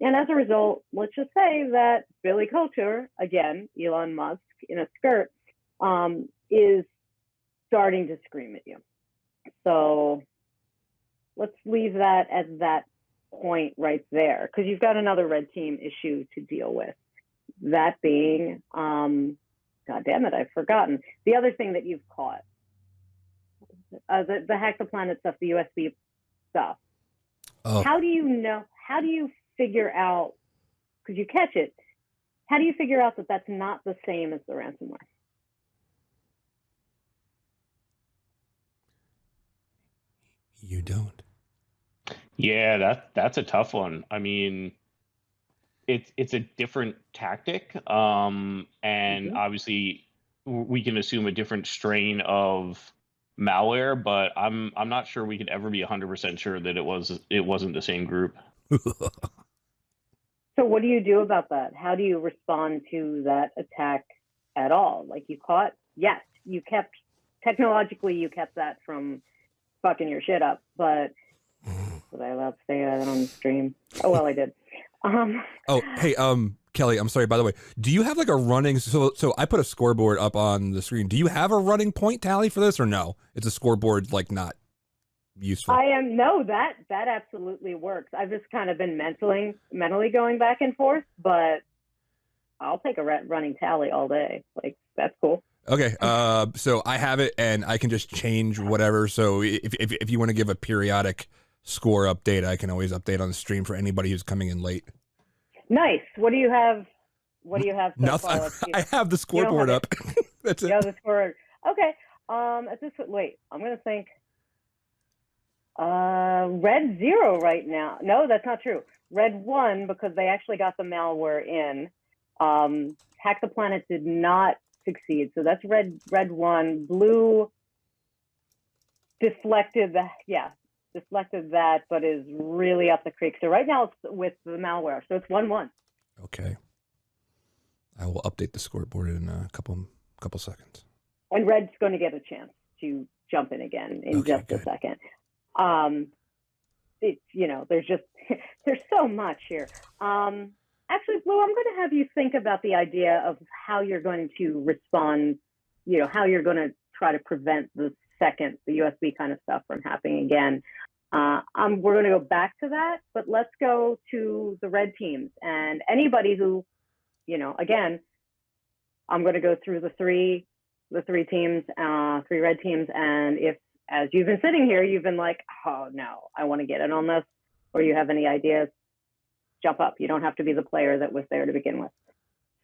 as a result, let's just say that Billy Culture, again, Elon Musk in a skirt, is starting to scream at you. So let's leave that at that point right there, because you've got another red team issue to deal with. That being, God damn it, I've forgotten. The other thing that you've caught, the Hack the Planet stuff, the USB stuff. Oh. How do you figure out, because you catch it, how do you figure out that that's not the same as the ransomware? You don't. Yeah, that's a tough one. I mean, it's a different tactic, and obviously we can assume a different strain of malware, but I'm not sure we could ever be 100% sure that it wasn't the same group. So what do you do about that? How do you respond to that attack at all? You caught, yes, technologically you kept that from fucking your shit up, but was I allowed to say that on the stream? Oh, well, I did. Oh, hey, Kelly, I'm sorry, by the way, do you have a running, so I put a scoreboard up on the screen. Do you have a running point tally for this or no? It's a scoreboard, not useful. That absolutely works. I've just kind of been mentally going back and forth, but I'll take a running tally all day. That's cool. Okay, so I have it and I can just change whatever. So if you want to give a periodic score update, I can always update on the stream for anybody who's coming in late. Nice. What do you have? So Nothing. far? I have the scoreboard up. That's it. Yeah, the scoreboard. Okay. At this point, wait. I'm gonna think. Red 0 right now. No, that's not true. Red 1 because they actually got the malware in. Hack the Planet did not succeed, so that's red 1. Blue deflected that, but is really up the creek. So right now it's with the malware, so it's 1-1. Okay. I will update the scoreboard in a couple seconds. And red's going to get a chance to jump in again in just a second. There's so much here. Actually, Blue, I'm going to have you think about the idea of how you're going to respond, how you're going to try to prevent the USB kind of stuff from happening again. We're going to go back to that, but let's go to the red teams and anybody who, again, I'm going to go through the three teams, 3 red teams. And if, as you've been sitting here, you've been like, oh no, I want to get in on this, or you have any ideas, jump up. You don't have to be the player that was there to begin with.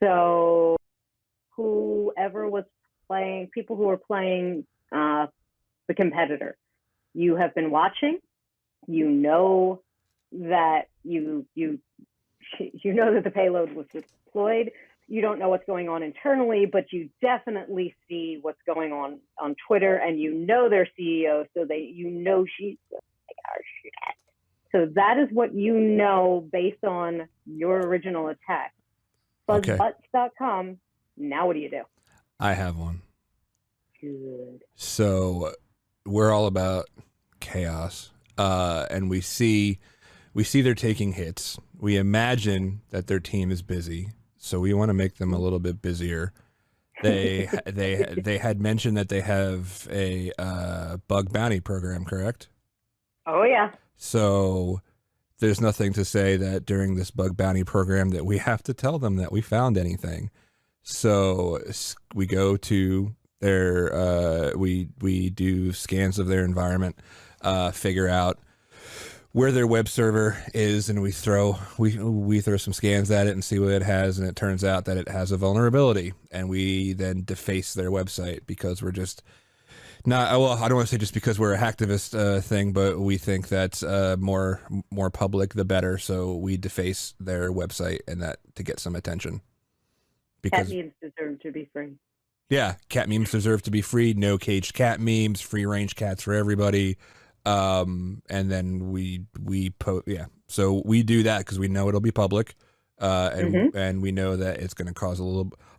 So whoever was playing, people who were playing the competitor, you have been watching, that you know that the payload was deployed, you don't know what's going on internally, but you definitely see what's going on Twitter, and you know their CEO, so you know she's our shit. So that is what you know based on your original attack. Okay. Fuzzbutts.com. Now what do you do? I have one. Good. So we're all about chaos, and we see they're taking hits. We imagine that their team is busy, so we want to make them a little bit busier. They had mentioned that they have a bug bounty program, correct? Oh yeah. So there's nothing to say that during this bug bounty program that we have to tell them that we found anything. So we go to their we do scans of their environment, figure out where their web server is, and we throw some scans at it and see what it has, and it turns out that it has a vulnerability, and we then deface their website because we're just not, well, I don't want to say just because we're a hacktivist thing, but we think that more public the better, so we deface their website and that to get some attention. Because Cat memes deserve to be free. Yeah, cat memes deserve to be free. No caged cat memes, free range cats for everybody. And then we so we do that because we know it'll be public, and we know that it's going to cause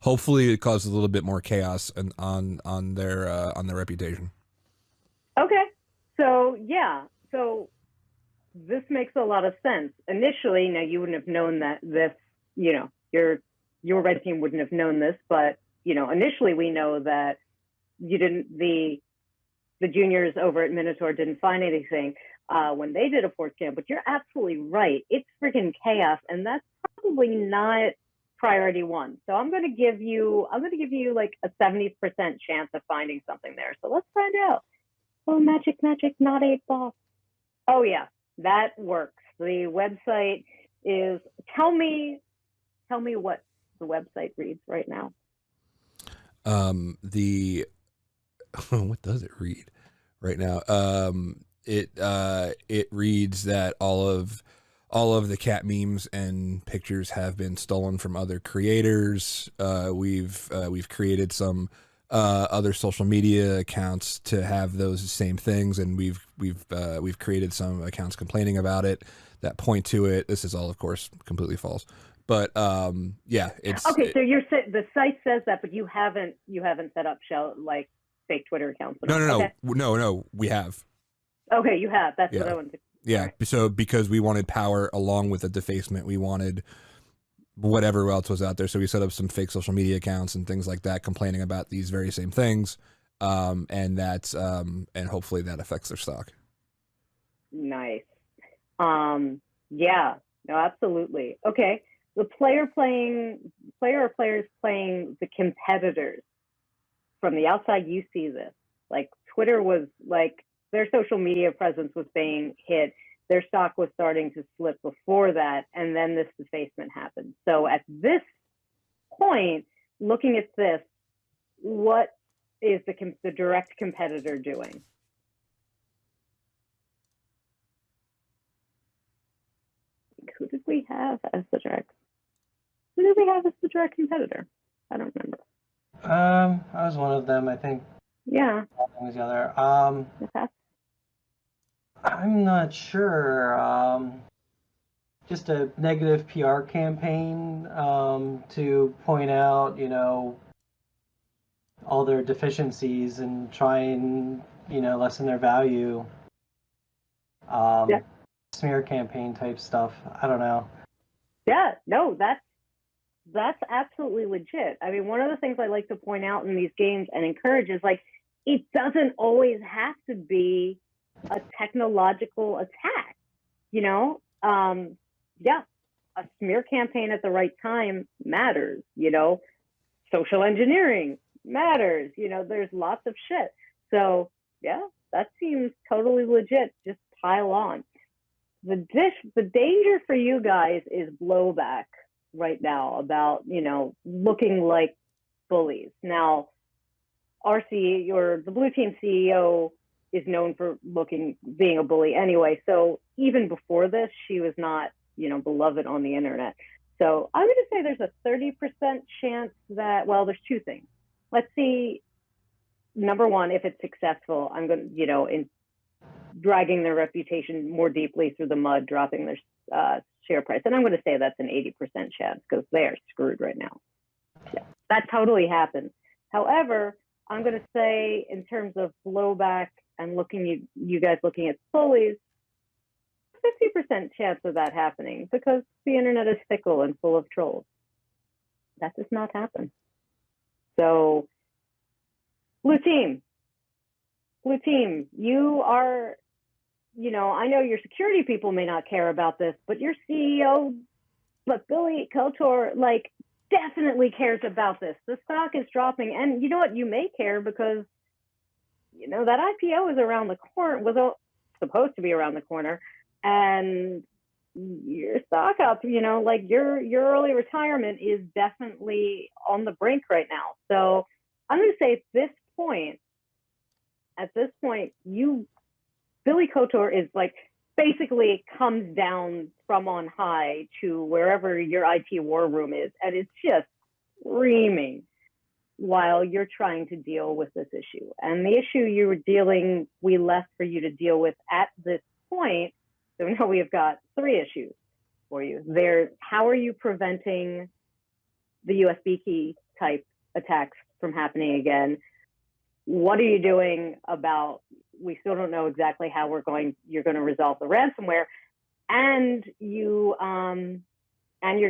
hopefully it causes a little bit more chaos on their reputation. Okay, so this makes a lot of sense. Initially, now you wouldn't have known that this, your red team wouldn't have known this, but initially we know that the juniors over at Minotaur didn't find anything when they did a port scan, but you're absolutely right. It's freaking chaos, and that's probably not priority one. So I'm going to give you like a 70% chance of finding something there. So let's find out. Oh, magic, not 8 ball. Oh yeah, that works. The website is, tell me what the website reads right now. What does it read right now? It reads that all of the cat memes and pictures have been stolen from other creators. We've created some other social media accounts to have those same things, and we've created some accounts complaining about it that point to it. This is all, of course, completely false. But it's okay. So the site says that, but you haven't set up fake Twitter accounts. No, we have. Okay, you have. That's what I wanted to. Yeah. Right. So because we wanted power along with the defacement, we wanted whatever else was out there. So we set up some fake social media accounts and things like that, complaining about these very same things, and that's and hopefully that affects their stock. Nice. Yeah. No, absolutely. Okay. The player or players playing the competitors. From the outside, you see this. Like Twitter was like, their social media presence was being hit. Their stock was starting to slip before that, and then this defacement happened. So at this point, looking at this, what is the direct competitor doing? Who did we have as the direct? Who did we have as the direct competitor? I don't remember. I was one of them, I think. Yeah. I was the other. Okay. I'm not sure. Just a negative PR campaign to point out, all their deficiencies and try and, lessen their value. Smear campaign type stuff. I don't know. Yeah, no, that's absolutely legit. I mean, one of the things I like to point out in these games and encourage is it doesn't always have to be a technological attack, a smear campaign at the right time matters, social engineering matters, there's lots of shit. So yeah, that seems totally legit. Just pile on. The danger for you guys is blowback right now about, looking like bullies. Now, the blue team CEO is known for being a bully anyway. So even before this, she was not, beloved on the internet. So I'm going to say there's a 30% chance that, well, there's two things. Let's see, number one, if it's successful, I'm going to, in dragging their reputation more deeply through the mud, dropping their share price. And I'm going to say that's an 80% chance because they are screwed right now. Yeah, that totally happens. However, I'm going to say in terms of blowback and you guys looking at bullies, 50% chance of that happening because the internet is fickle and full of trolls. That does not happen. So, blue team, you are, I know your security people may not care about this, but your CEO, but Billy Kotor, definitely cares about this. The stock is dropping, and you know what? You may care because, that IPO is around the corner, was supposed to be around the corner, and your stock up, your early retirement is definitely on the brink right now. So I'm going to say at this point, Billy Kotor is basically comes down from on high to wherever your IT war room is, and it's just screaming while you're trying to deal with this issue. And the issue we left for you to deal with at this point, so now we have got 3 issues for you. How are you preventing the USB key type attacks from happening again? What are you doing about, we still don't know exactly how you're going to resolve the ransomware, and you're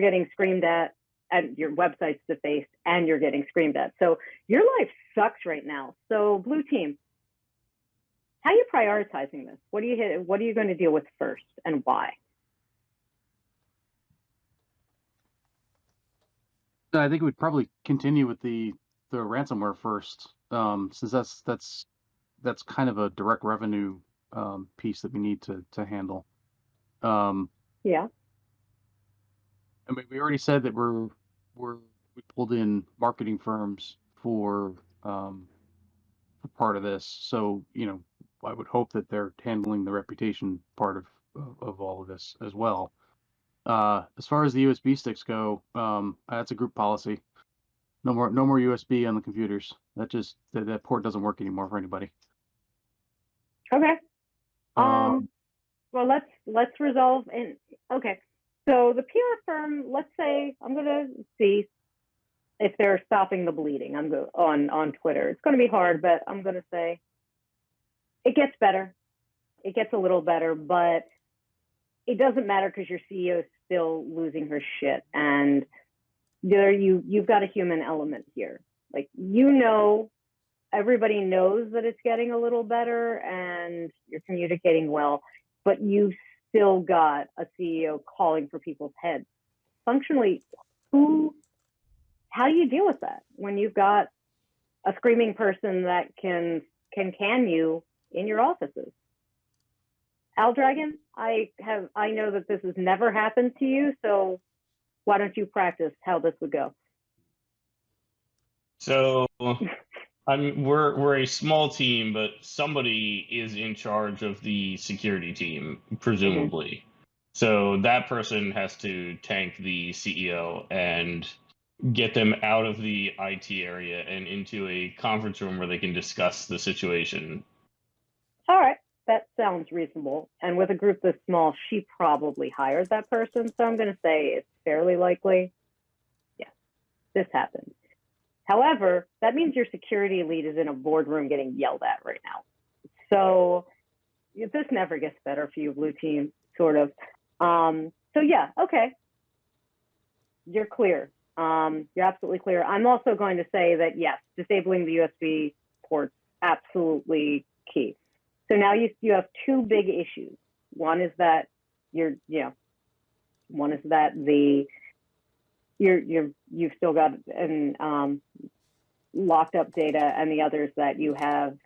getting screamed at, and your website's defaced, and you're getting screamed at. So your life sucks right now. So blue team, how are you prioritizing this? What are you going to deal with first, and why? I think we'd probably continue with the ransomware first, since that's kind of a direct revenue piece that we need to handle. Yeah. I mean, we already said that we pulled in marketing firms for part of this, so I would hope that they're handling the reputation part of all of this as well. As far as the USB sticks go, that's a group policy. No more USB on the computers. That port doesn't work anymore for anybody. Okay. Well, let's resolve. Okay. So the PR firm, let's say, I'm gonna see if they're stopping the bleeding. On Twitter. It's gonna be hard, but I'm gonna say it gets better. It gets a little better, but it doesn't matter because your CEO is still losing her shit, and you've got a human element here. Everybody knows that it's getting a little better and you're communicating well, but you've still got a CEO calling for people's heads. Functionally, how do you deal with that when you've got a screaming person that can you in your offices? Al Dragon, I know that this has never happened to you, so why don't you practice how this would go? So we're a small team, but somebody is in charge of the security team, presumably. So that person has to tank the CEO and get them out of the IT area and into a conference room where they can discuss the situation. All right, that sounds reasonable. And with a group this small, she probably hired that person. So I'm going to say it's fairly likely. Yeah, this happened. However, that means your security lead is in a boardroom getting yelled at right now. So this never gets better for you, blue team, sort of. So yeah, okay. You're clear. You're absolutely clear. I'm also going to say that, yes, disabling the USB ports, absolutely key. So now you have 2 big issues. One is that you've still got an locked up data, and the other is that you have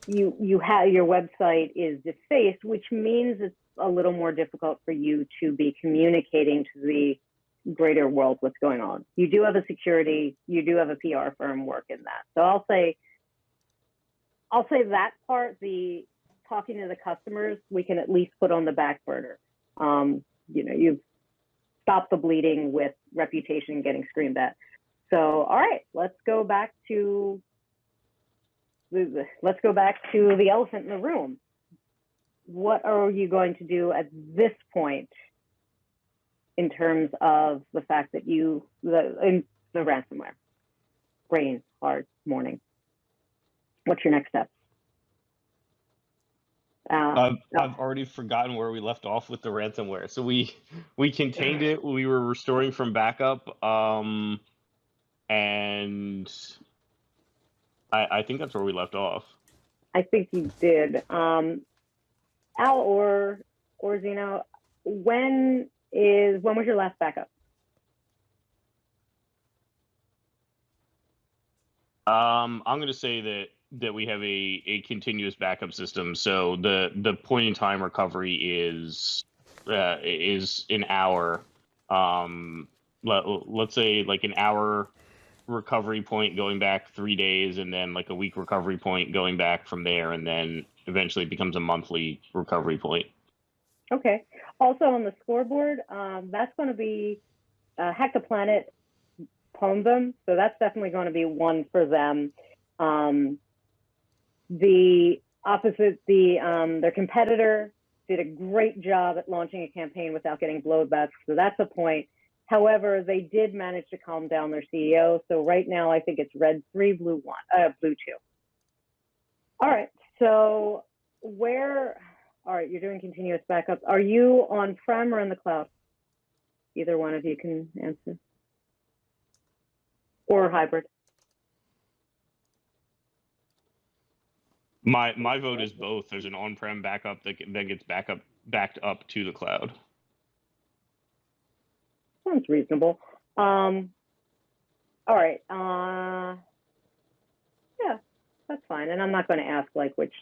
your website is defaced, which means it's a little more difficult for you to be communicating to the greater world what's going on. You do have a PR firm working that. So I'll say that part, the talking to the customers, we can at least put on the back burner. stop the bleeding with reputation getting screamed at. So, all right, let's go back to the elephant in the room. What are you going to do at this point in terms of the fact that in the ransomware? Brain, hard, morning. What's your next step? I've already forgotten where we left off with the ransomware. So we contained it. We were restoring from backup, and I think that's where we left off. I think you did. Al or Zeno, when was your last backup? I'm going to say that we have a continuous backup system. So the point in time recovery is an hour. Let's say like an hour recovery point going back 3 days, and then like a week recovery point going back from there, and then eventually it becomes a monthly recovery point. Okay. Also on the scoreboard, that's going to be Hack the Planet pwned them, so that's definitely going to be one for them. The opposite, their competitor did a great job at launching a campaign without getting blowbacks, so that's a point. However, they did manage to calm down their CEO, so right now I think it's red 3, blue 2. All right, so all right, you're doing continuous backups. Are you on-prem or in the cloud? Either one of you can answer. Or hybrid. My vote is both. There's an on-prem backup that gets backed up to the cloud. Sounds reasonable. All right. Yeah, that's fine. And I'm not going to ask like which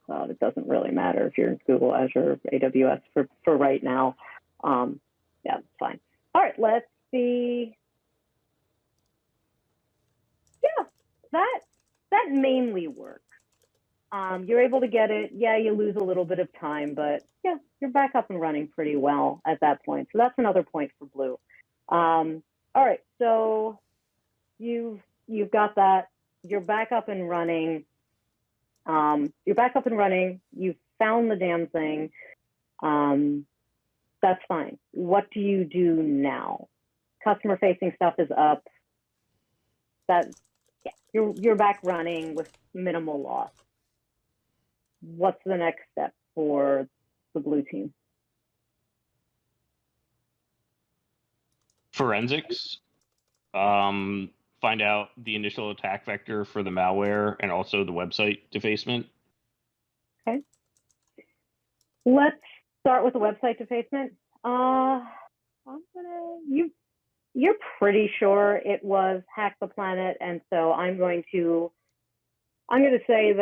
cloud. It doesn't really matter if you're in Google, Azure, AWS for right now. Yeah, that's fine. All right, let's see. Yeah, that mainly works. You're able to get it. Yeah, you lose a little bit of time, but yeah, you're back up and running pretty well at that point. So that's another point for blue. All right, so you've got that. You're back up and running. You've found the damn thing. That's fine. What do you do now? Customer facing stuff is up. You're back running with minimal loss. What's the next step for the blue team? Forensics. Find out the initial attack vector for the malware and also the website defacement. Okay. Let's start with the website defacement. You're pretty sure it was Hack the Planet, and so I'm going to say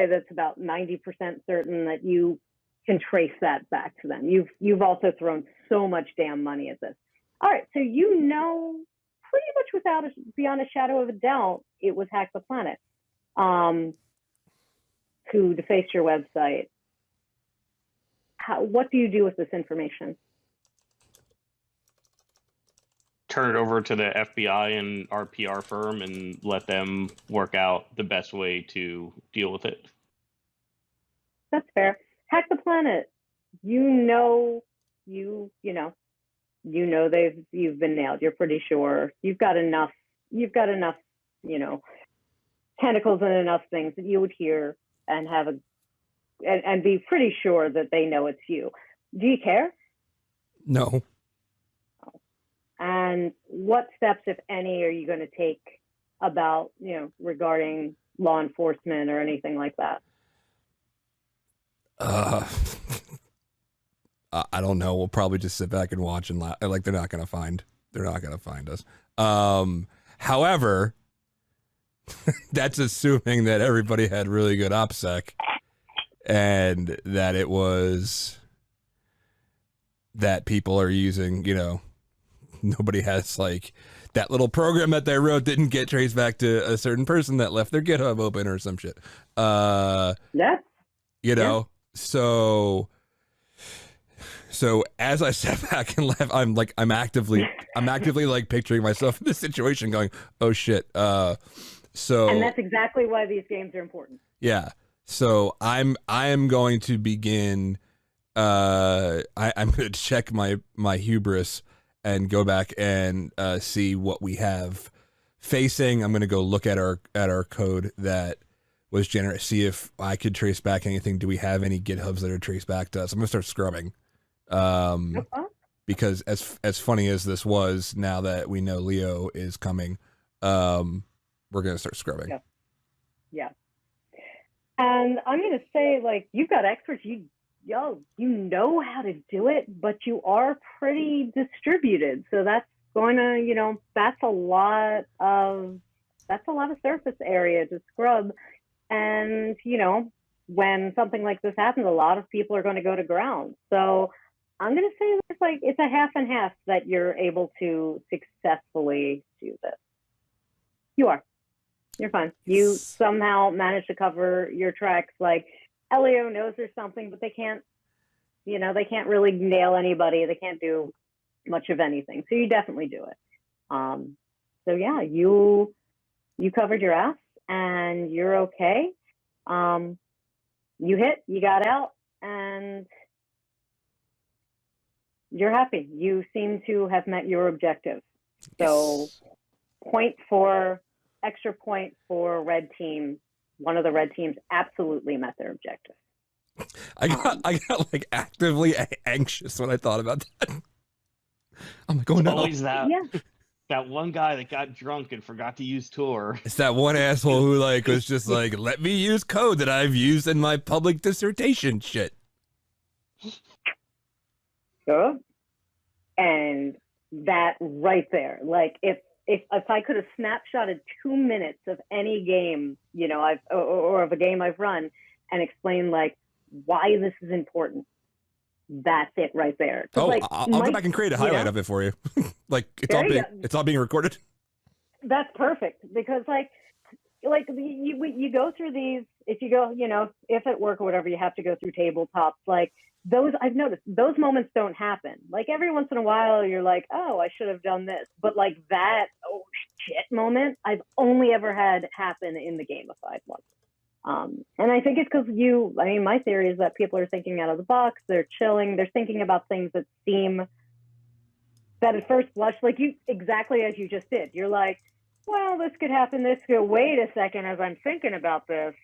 that's about 90% certain that you can trace that back to them. You've also thrown so much damn money at this. All right, so you know pretty much beyond a shadow of a doubt, it was Hack the Planet who defaced your website. What do you do with this information? Turn it over to the FBI and our PR firm and let them work out the best way to deal with it. That's fair. Hack the Planet. You've been nailed. You're pretty sure. You've got enough, tentacles and enough things that you would hear and and be pretty sure that they know it's you. Do you care? No. And what steps, if any, are you going to take about, regarding law enforcement or anything like that? I don't know. We'll probably just sit back and watch and laugh. Like they're not gonna find us. However, that's assuming that everybody had really good OPSEC and that it was that people are using, nobody has like that little program that they wrote didn't get traced back to a certain person that left their GitHub open or some shit. Yeah. So So as I step back and laugh, I'm actively like picturing myself in this situation, going, "Oh shit!" So And that's exactly why these games are important. yeah. So I am going to begin. I'm going to check my hubris and go back and see what we have facing. I'm going to go look at our code that was generated, see if I could trace back anything. Do we have any GitHubs that are traced back to us? I'm going to start scrubbing. Because as funny as this was, now that we know Leo is coming, we're going to start scrubbing. Yeah. And I'm going to say, like, you've got experts, you know how to do it, but you are pretty distributed. So that's going to, that's a lot of surface area to scrub. And, when something like this happens, a lot of people are going to go to ground. So I'm going to say it's a half and half that you're able to successfully do this. You are. You're fine. You somehow manage to cover your tracks. Like, Elio knows there's something, but they can't really nail anybody. They can't do much of anything. So you definitely do it. So yeah, you covered your ass and you're okay. You hit, you got out, and you're happy. You seem to have met your objective. So extra point for red team. One of the red teams absolutely met their objective. I got like actively anxious when I thought about that. I'm like, oh no. Always that one guy that got drunk and forgot to use Tor. It's that one asshole who was just like, let me use code that I've used in my public dissertation shit. Sure. And that right there, like if I could have snapshotted 2 minutes of any game, or of a game I've run and explained like why this is important, that's it right there. Oh, I'll go back and create a highlight of it for you. It's all being recorded. That's perfect because you go through these. If you go, if at work or whatever, you have to go through tabletops. Like those, I've noticed those moments don't happen. Like every once in a while, you're like, oh, I should have done this. But like that, oh shit moment, I've only ever had happen in the gamified one. And I think it's because my theory is that people are thinking out of the box, they're chilling, they're thinking about things that seem, that at first blush, like you, exactly as you just did. You're like, well, this could happen, this could, wait a second, as I'm thinking about this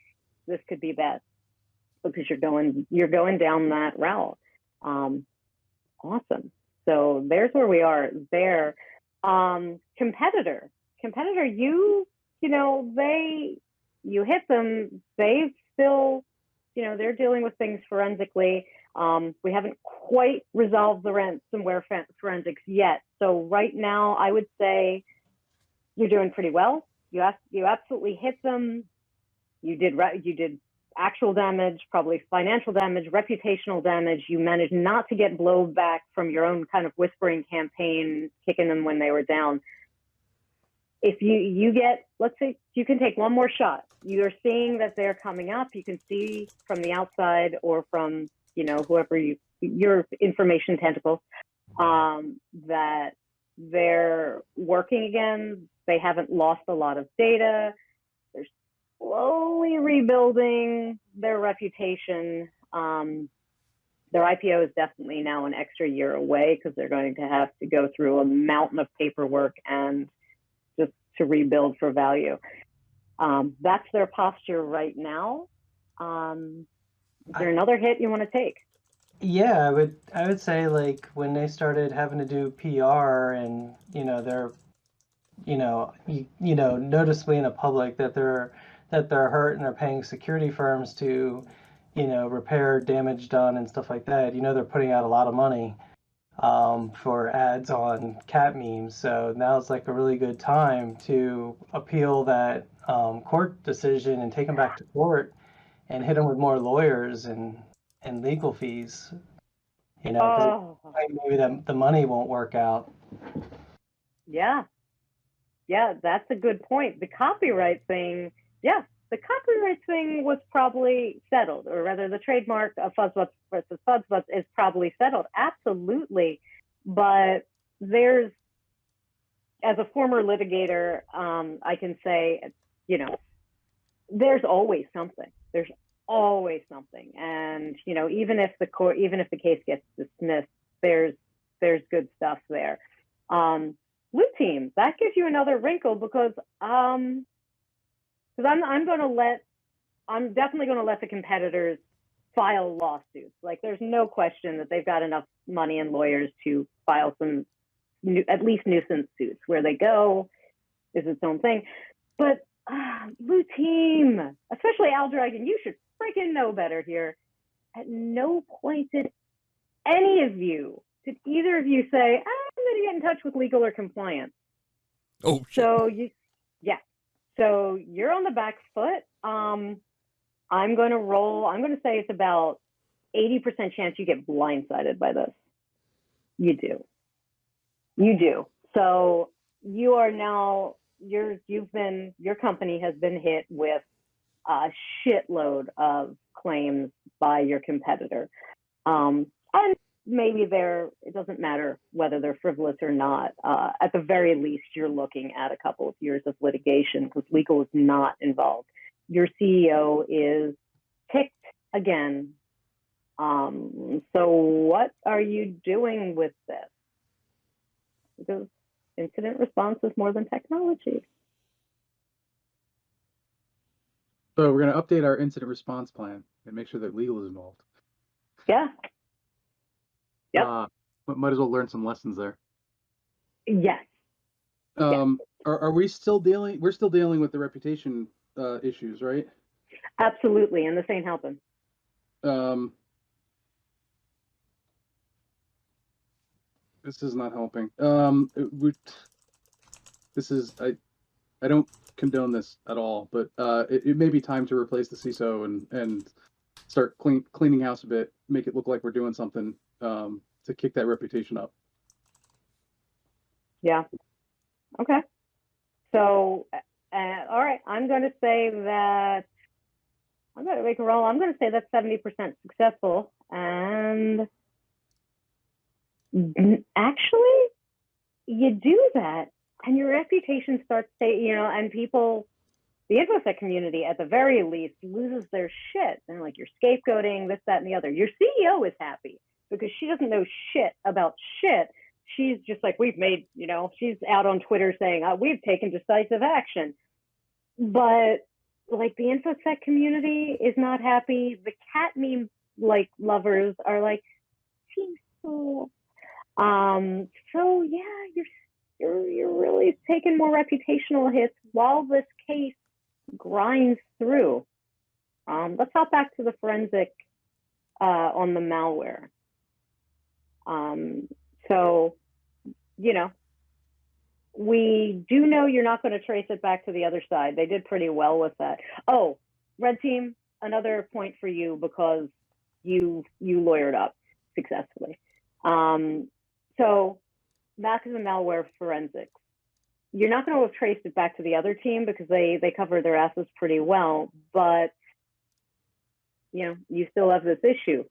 could be bad. Because you're going down that route. Awesome. So there's where we are there. Competitor, you hit them, they've still, they're dealing with things forensically. We haven't quite resolved the ransomware forensics yet. So right now, I would say you're doing pretty well. You absolutely hit them. You did actual damage, probably financial damage, reputational damage. You managed not to get blowback from your own kind of whispering campaign, kicking them when they were down. If you get, let's say you can take one more shot. You're seeing that they're coming up. You can see from the outside or from, whoever your information tentacles, that they're working again. They haven't lost a lot of data. They're slowly rebuilding their reputation. Their IPO is definitely now an extra year away because they're going to have to go through a mountain of paperwork and just to rebuild for value. That's their posture right now. Is there another hit you want to take? Yeah, I would say like when they started having to do PR and they're noticeably in a public that they're hurt and they're paying security firms to repair damage done and stuff like that. They're putting out a lot of money for ads on cat memes. So now it's like a really good time to appeal that court decision and take them back to court and hit them with more lawyers and legal fees. Because maybe the money won't work out. Yeah, that's a good point. The copyright thing, yeah, the copyright thing was probably settled, or rather the trademark of Fuzzbutts versus Fuzzbutts is probably settled. Absolutely. But there's, as a former litigator, I can say, you know, there's always something. There's always something. And, you know, even if the case gets dismissed, there's good stuff there. Blue team, that gives you another wrinkle because I'm definitely going to let the competitors file lawsuits. Like, there's no question that they've got enough money and lawyers to file some at least nuisance suits. Where they go is its own thing. But blue team, especially Al Dragon, you should freaking know better here. At no point did either of you say, I'm going to get in touch with legal or compliance? Oh, shit. So you're on the back foot. I'm going to say it's about 80% chance you get blindsided by this. You do. So you are now, your company has been hit with a shitload of claims by your competitor. And maybe it doesn't matter whether they're frivolous or not. At the very least, you're looking at a couple of years of litigation because legal is not involved. Your CEO is ticked again. So what are you doing with this? Because incident response is more than technology. So we're going to update our incident response plan and make sure that legal is involved. Yeah. Yep. Might as well learn some lessons there. Yes. Are we still dealing? We're still dealing with the reputation issues, right? Absolutely, and this ain't helping. This is not helping. I don't condone this at all, but it may be time to replace the CISO and start cleaning house a bit, make it look like we're doing something to kick that reputation up. Yeah. Okay. So, all right, I'm going to say that I'm going to make a roll. I'm going to say that's 70% successful. And actually, you do that, and your reputation starts to, and people, the InfoSec community at the very least loses their shit. And like, you're scapegoating this, that, and the other. Your CEO is happy because she doesn't know shit about shit. She's just like, we've made, she's out on Twitter saying, we've taken decisive action. But like, the InfoSec community is not happy. The cat meme lovers are like, seems so. So yeah, you're really taking more reputational hits while this case grinds through. Let's hop back to the forensic on the malware. So, we do know you're not going to trace it back to the other side. They did pretty well with that. Oh, red team, another point for you because you lawyered up successfully. So back to the malware forensics. You're not going to have traced it back to the other team because they cover their asses pretty well, but you still have this issue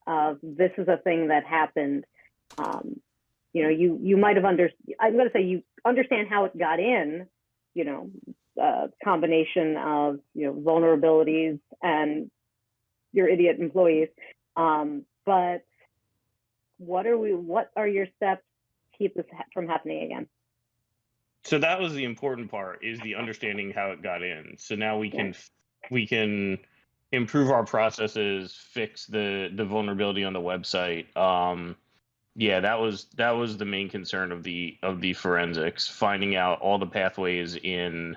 of this is a thing that happened. You might have I'm going to say you understand how it got in, combination of, vulnerabilities and your idiot employees. But what are your steps to keep this from happening again? So that was the important part, is the understanding how it got in. So now we can improve our processes, fix the vulnerability on the website. Yeah, that was the main concern of the forensics, finding out all the pathways in,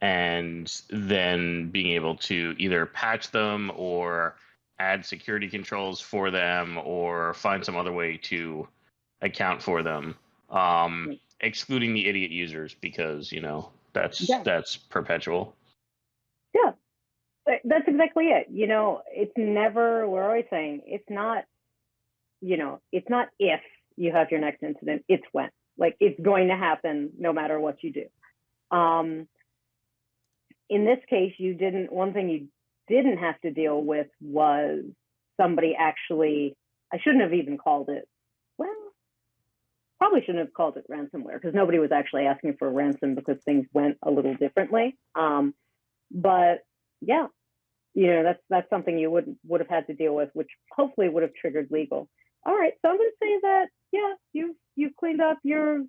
and then being able to either patch them or add security controls for them or find some other way to account for them, excluding the idiot users because that's perpetual. Yeah, that's exactly it. It's never, we're always saying it's not, it's not if you have your next incident, it's when. Like, it's going to happen no matter what you do. in this case, one thing you didn't have to deal with was somebody actually, I shouldn't have even called it, well, probably shouldn't have called it ransomware, because nobody was actually asking for a ransom because things went a little differently. But yeah, that's something you would have had to deal with, which hopefully would have triggered legal. All right, so I'm going to say that, yeah, you've cleaned up you're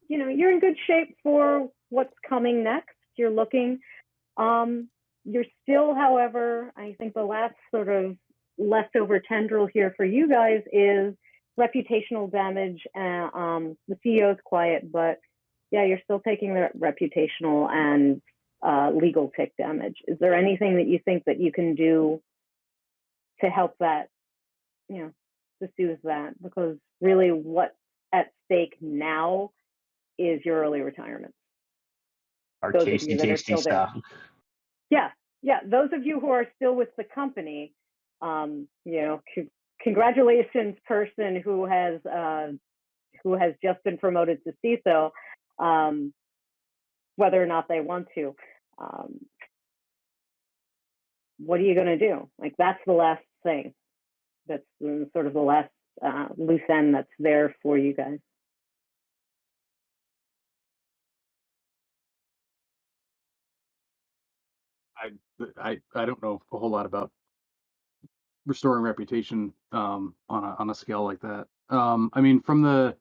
in good shape for what's coming next. You're looking, you're still, however, I think the last sort of leftover tendril here for you guys is reputational damage. The CEO is quiet, but yeah, you're still taking the reputational and legal tick damage. Is there anything that you think that you can do to help that, to soothe that? Because really what's at stake now is your early retirement. Our Those of tasty, you that are tasty still there. stuff. Yeah. Those of you who are still with the company, congratulations, person who has just been promoted to CISO, whether or not they want to. What are you going to do? Like, that's the last thing. That's sort of the last loose end that's there for you guys. I don't know a whole lot about restoring reputation on a scale like that. I mean, from the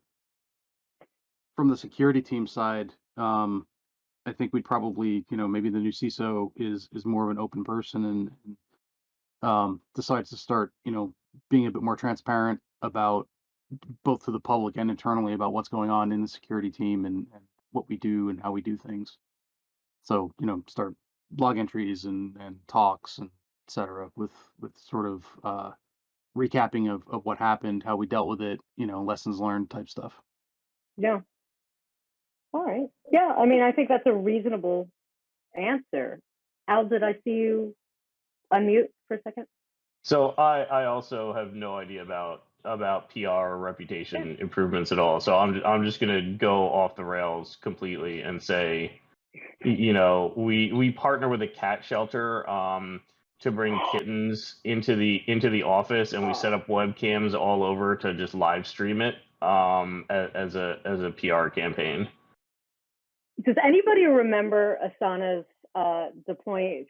security team side, I think we'd probably, maybe the new CISO is more of an open person and decides to start, being a bit more transparent about, both to the public and internally, about what's going on in the security team and what we do and how we do things. So, start blog entries and talks and et cetera, with sort of recapping of what happened, how we dealt with it, lessons learned type stuff. Yeah. All right. Yeah, I mean, I think that's a reasonable answer. Al, did I see you unmute for a second? So I also have no idea about PR or reputation improvements at all. So I'm just gonna go off the rails completely and say, we partner with a cat shelter to bring kittens into the office, and we set up webcams all over to just live stream it as a PR campaign. Does anybody remember Asana's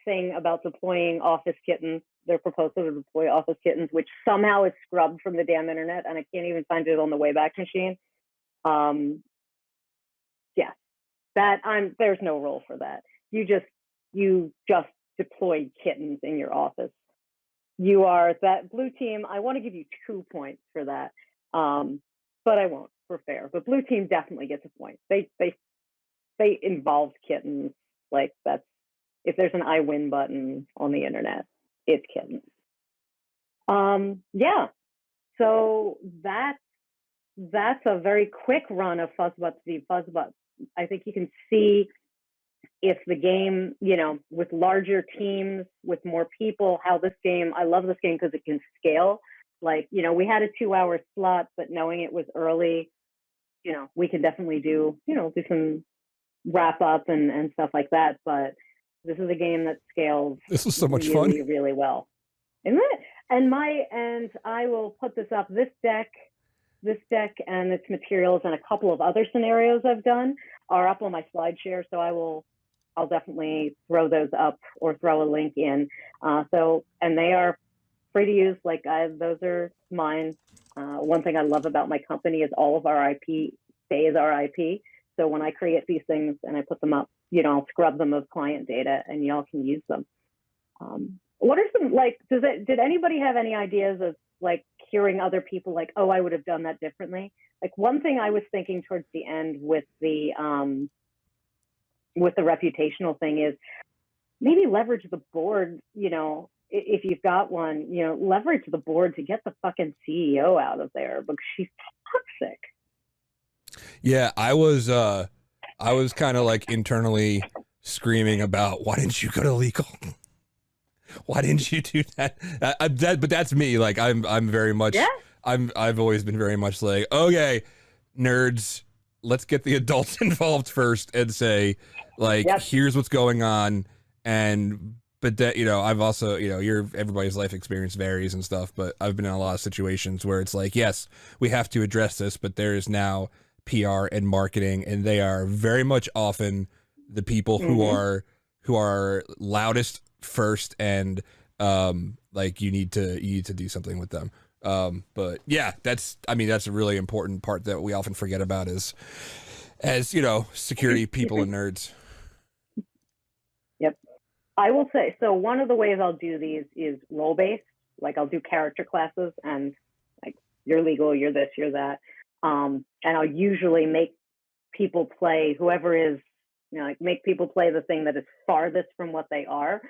thing about deploying office kittens, their proposal to deploy office kittens, which somehow is scrubbed from the damn internet, and I can't even find it on the Wayback Machine? Yes, there's no role for that. You just deployed kittens in your office. You are that blue team. I want to give you 2 points for that, but I won't, for fair. But blue team definitely gets a point. They involved kittens. Like, that's, if there's an I win button on the internet, it's kittens. Yeah. So that's a very quick run of Fuzzbutts v. Fuzzbutts. I think you can see if the game, with larger teams, with more people, how this game, I love this game because it can scale. Like, we had a 2-hour slot, but knowing it was early, we can definitely do some wrap up and stuff like that. But this is a game that scales. This was so much really, fun. really well, isn't it? And I will put this up. This deck and its materials and a couple of other scenarios I've done are up on my SlideShare. So I'll definitely throw those up or throw a link in. And they are free to use. Like, those are mine. One thing I love about my company is all of our IP stays our IP. So when I create these things and I put them up, I'll scrub them of client data and y'all can use them. What are some, like, did anybody have any ideas of, like, hearing other people like, oh, I would have done that differently? Like, one thing I was thinking towards the end with the reputational thing is maybe leverage the board, if you've got one, leverage the board to get the fucking CEO out of there, because she's toxic. Yeah, I was kind of like internally screaming about, why didn't you go to legal? Why didn't you do that? But that's me. Like, I'm very much, yeah. I've always been very much like, okay, nerds, let's get the adults involved first and say, like, Yep. here's what's going on. But that, I've also, everybody's life experience varies and stuff, but I've been in a lot of situations where it's like, yes, we have to address this, but there is now PR and marketing, and they are very much often the people who are loudest first, and like you need to do something with them. But yeah, that's a really important part that we often forget about as security people and nerds. Yep. I will say, so one of the ways I'll do these is role-based. Like I'll do character classes and like you're legal, you're this, you're that. And I'll usually make people play whoever is, like make people play the thing that is farthest from what they are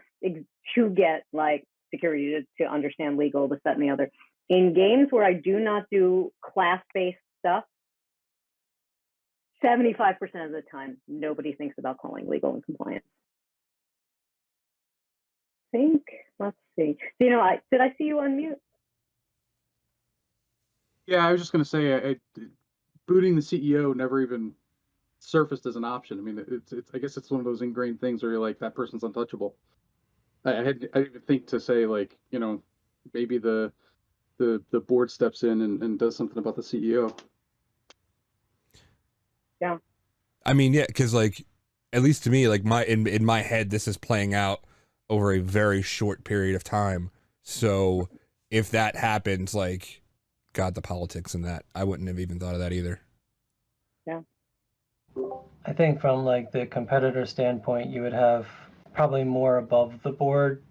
to get like security to understand legal, this, that, and the other. In games where I do not do class-based stuff, 75% of the time, nobody thinks about calling legal and compliance. Let's see. Did I see you on mute? Yeah, I was just going to say, booting the CEO never even surfaced as an option. I mean, I guess it's one of those ingrained things where you're like, that person's untouchable. I didn't even think to say, like, maybe the board steps in and does something about the CEO. Yeah. I mean, yeah, because like, at least to me, like in my head, this is playing out over a very short period of time. So if that happens, like, God, the politics in that, I wouldn't have even thought of that either. Yeah. I think from like the competitor standpoint, you would have probably more above the board,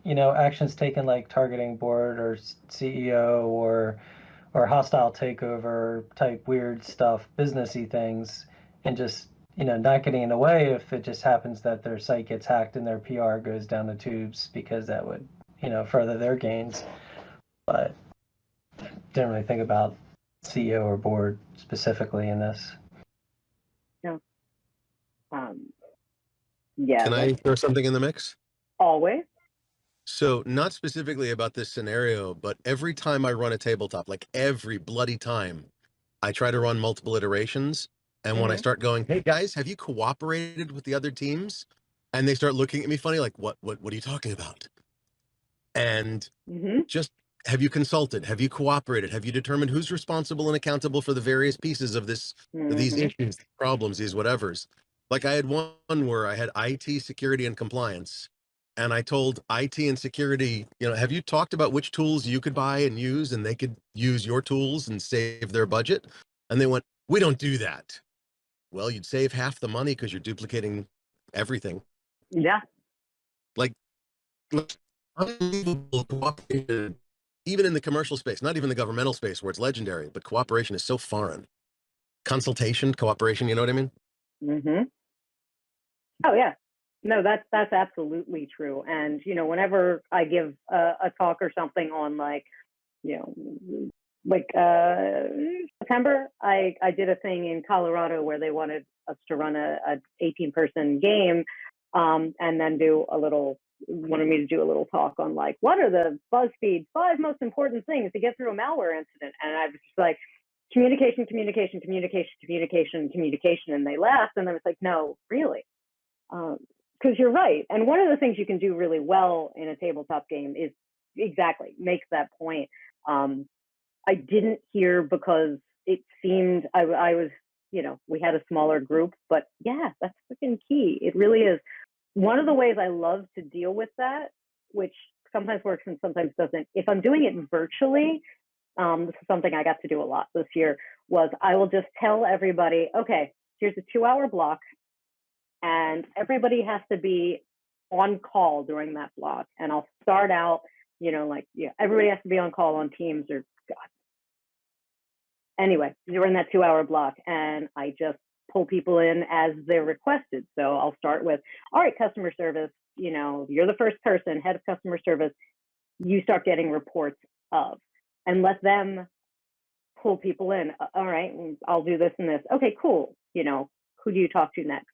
actions taken like targeting board or CEO or hostile takeover type weird stuff, businessy things, and just not getting in the way if it just happens that their site gets hacked and their PR goes down the tubes, because that would further their gains. But didn't really think about CEO or board specifically in this. Yeah. Can I throw something in the mix? Always. So not specifically about this scenario, but every time I run a tabletop, like every bloody time, I try to run multiple iterations. And when I start going, hey guys, have you cooperated with the other teams? And they start looking at me funny, like, what are you talking about? And just, have you consulted? Have you cooperated? Have you determined who's responsible and accountable for the various pieces of this, these issues, problems, these whatevers? Like I had one where I had IT, security, and compliance. And I told IT and security, have you talked about which tools you could buy and use, and they could use your tools and save their budget? And they went, we don't do that. Well, you'd save half the money because you're duplicating everything. Yeah. Like unbelievable cooperation, even in the commercial space, not even the governmental space where it's legendary, but cooperation is so foreign. Consultation, cooperation, you know what I mean? Oh yeah. No, that's absolutely true. And whenever I give a talk or something on September, I did a thing in Colorado where they wanted us to run a 18-person game, and then wanted me to do a little talk on like, what are the BuzzFeed 5 most important things to get through a malware incident? And I was just like, communication, communication, communication, communication, communication. And they laughed, and I was like, no, really. Because you're right. And one of the things you can do really well in a tabletop game is exactly make that point. I didn't hear because it seemed I was, we had a smaller group, but yeah, that's freaking key. It really is. One of the ways I love to deal with that, which sometimes works and sometimes doesn't, if I'm doing it virtually, this is something I got to do a lot this year, was I will just tell everybody, okay, here's a 2-hour block, and everybody has to be on call during that block. And I'll start out, everybody has to be on call on Teams or God. Anyway, during that 2-hour block, and I just pull people in as they're requested. So I'll start with, all right, customer service, you're the first person, head of customer service, you start getting reports of, and let them pull people in. All right, I'll do this and this. Okay, cool. Who do you talk to next?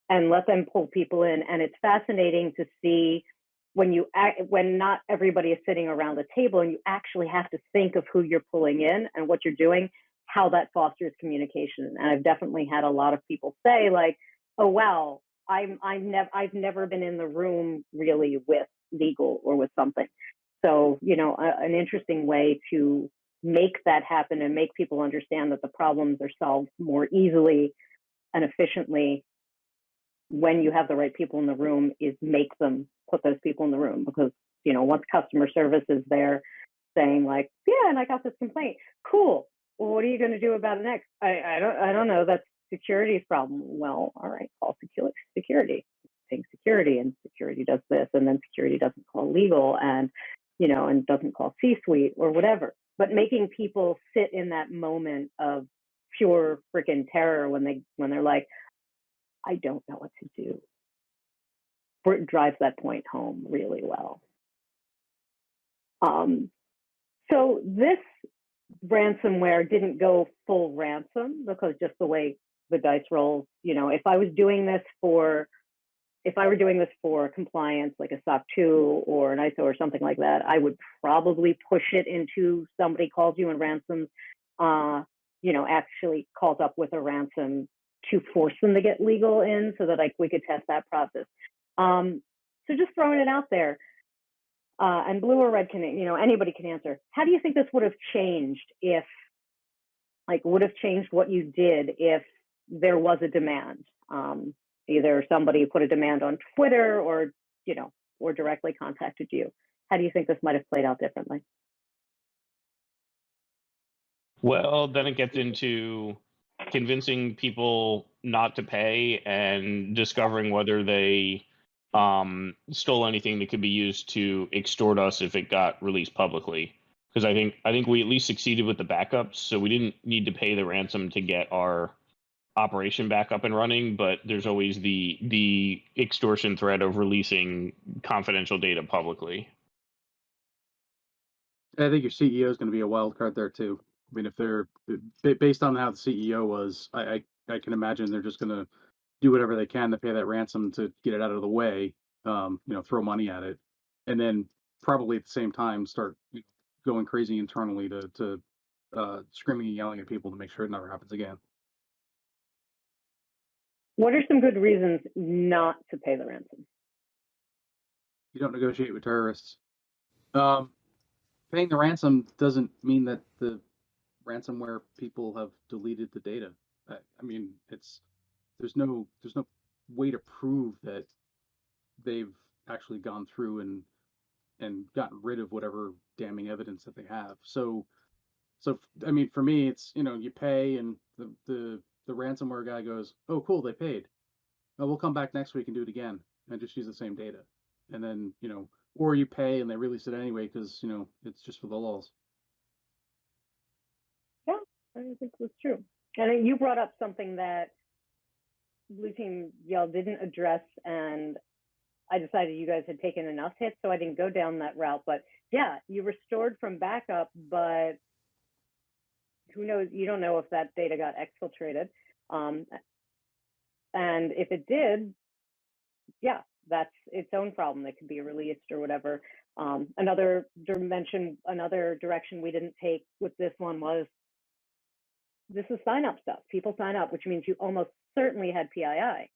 And let them pull people in. And it's fascinating to see when not everybody is sitting around the table and you actually have to think of who you're pulling in and what you're doing, how that fosters communication. And I've definitely had a lot of people say like, oh, wow, I've never been in the room really with legal or with something. So, you know, an interesting way to make that happen and make people understand that the problems are solved more easily and efficiently when you have the right people in the room is make them put those people in the room, because, you know, once customer service is there saying like, yeah, and I got this complaint, cool, well, what are you going to do about it next? I don't know, that's security's problem. Well, all right, call security, think security, and security does this, and then security doesn't call legal, and, you know, and doesn't call C-suite or whatever. But making people sit in that moment of pure freaking terror when they're like, I don't know what to do, it drives that point home really well. So this ransomware didn't go full ransom, because just the way the dice rolls, you know, if I were doing this for compliance, like a SOC 2 or an ISO or something like that, I would probably push it into somebody calls you and ransoms, you know, actually calls up with a ransom to force them to get legal in, so that like we could test that process. So just throwing it out there. And blue or red can, you know, anybody can answer. How do you think this would have changed if, like, would have changed what you did if there was a demand? Either somebody put a demand on Twitter or, you know, or directly contacted you. How do you think this might have played out differently? Well, then it gets into convincing people not to pay and discovering whether they stole anything that could be used to extort us if it got released publicly. Because I think we at least succeeded with the backups, so we didn't need to pay the ransom to get our operation back up and running. But there's always the extortion threat of releasing confidential data publicly. I think your CEO is going to be a wild card there too. I mean, if they're based on how the CEO was, I can imagine they're just going to do whatever they can to pay that ransom to get it out of the way. You know, throw money at it, and then probably at the same time start going crazy internally to screaming and yelling at people to make sure it never happens again. What are some good reasons not to pay the ransom? You don't negotiate with terrorists. Paying the ransom doesn't mean that the ransomware people have deleted the data. I mean, there's no way to prove that they've actually gone through and gotten rid of whatever damning evidence that they have. So I mean, for me, it's, you know, you pay and the ransomware guy goes, oh, cool, they paid. Oh, we'll come back next week and do it again and just use the same data. And then, you know, or you pay and they release it anyway because, you know, it's just for the lulz. Yeah, I think that's true. And you brought up something that Blue Team y'all didn't address, and I decided you guys had taken enough hits, so I didn't go down that route. But yeah, you restored from backup, but who knows? You don't know if that data got exfiltrated. And if it did, yeah, that's its own problem. It could be released or whatever. Another direction we didn't take with this one was, this is sign up stuff. People sign up, which means you almost certainly had PII.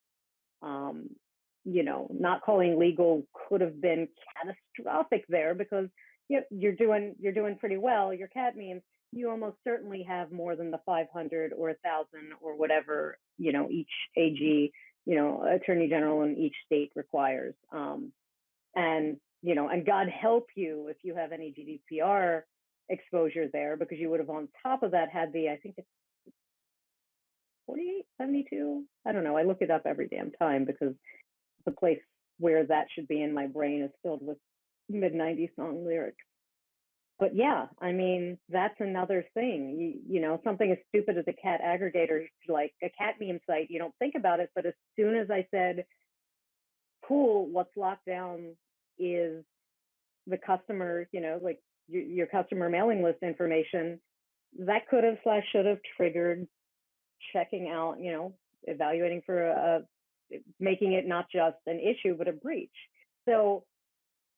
You know, not calling legal could have been catastrophic there, because you're doing pretty well. Your CAT means you almost certainly have more than the 500 or 1,000 or whatever, you know, each AG, you know, attorney general in each state requires. And, you know, and God help you if you have any GDPR exposure there, because you would have on top of that had the, I think it's 48, 72. I don't know. I look it up every damn time because the place where that should be in my brain is filled with mid-90s song lyrics. But yeah, I mean, that's another thing. You know, something as stupid as a cat aggregator, like a cat meme site, you don't think about it. But as soon as I said, cool, what's locked down is the customer, you know, like your customer mailing list information, that could have / should have triggered checking out, you know, evaluating for making it not just an issue, but a breach. So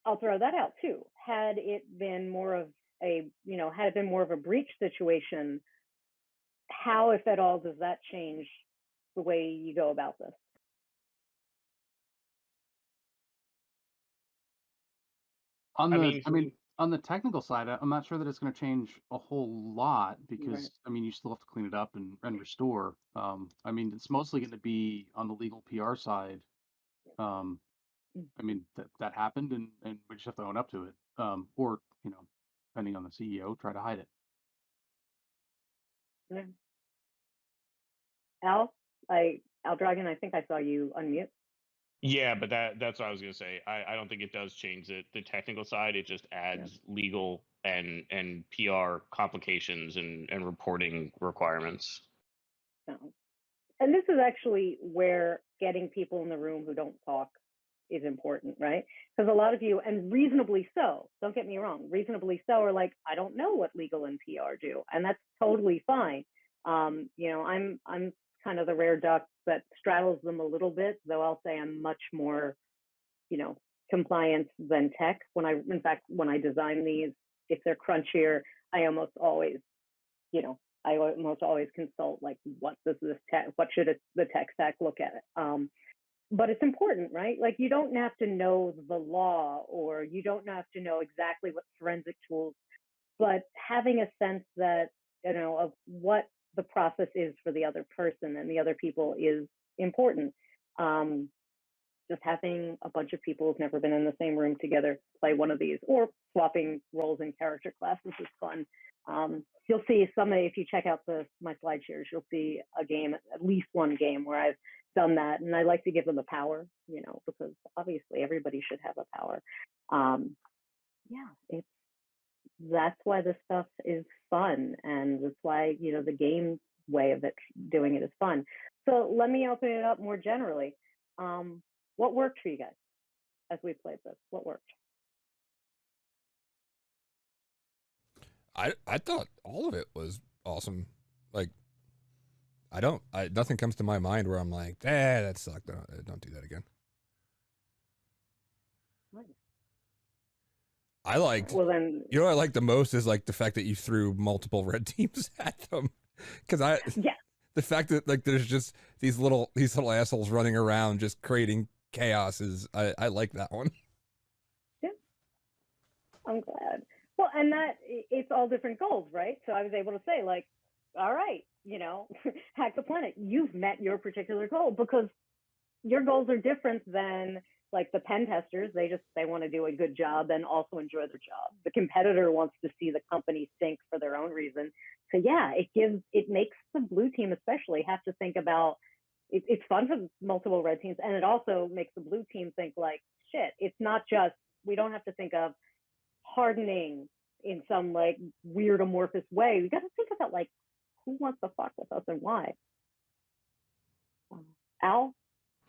I'll throw that out too. Had it been more of a breach situation, how, if at all, does that change the way you go about this? On I the, mean- I mean, on the technical side, I'm not sure that it's going to change a whole lot because Right. I mean, you still have to clean it up and restore. I mean, it's mostly going to be on the legal PR side. I mean, that happened, and we just have to own up to it. Or you know, depending on the CEO, try to hide it. Yeah. Al Dragon, I think I saw you unmute. Yeah, but that's what I was gonna say. I don't think it does change the technical side. It just adds legal and PR complications and reporting requirements. No. And this is actually where getting people in the room who don't talk is important, right? Because a lot of you, and reasonably so, don't get me wrong, reasonably so, are like, I don't know what legal and PR do, and that's totally fine. You know, I'm kind of the rare duck that straddles them a little bit, though I'll say I'm much more, you know, compliance than tech. In fact, when I design these, if they're crunchier, I almost always, you know, I almost always consult like, what should the tech stack look at? But it's important, right? Like, you don't have to know the law, or you don't have to know exactly what forensic tools, but having a sense that, you know, of what the process is for the other person and the other people is important. Just having a bunch of people who've never been in the same room together play one of these, or swapping roles in character classes, is fun. You'll see if you check out my slide shares, you'll see a game, at least one game where I've done that, and I like to give them a power, you know, because obviously everybody should have a power. Yeah, that's why this stuff is fun, and that's why, you know, the game way of doing it is fun. So let me open it up more generally. What worked for you guys as we played this? What worked? I thought all of it was awesome. Like, nothing comes to my mind where I'm like, that sucked. Don't do that again. Nice. I liked, Well, then, you know what I like the most is like the fact that you threw multiple red teams at them. Cause the fact that like there's just these little assholes running around just creating chaos I like that one. Yeah, I'm glad. Well, and that it's all different goals, right? So I was able to say, like, all right, you know, hack the planet. You've met your particular goal, because your goals are different than like the pen testers. They want to do a good job and also enjoy their job. The competitor wants to see the company sink for their own reason. So yeah, it makes the blue team especially have to think about, it's fun for multiple red teams, and it also makes the blue team think like, shit, it's not just, we don't have to think of hardening in some like weird amorphous way. We got to think about like, who wants to fuck with us and why. Al?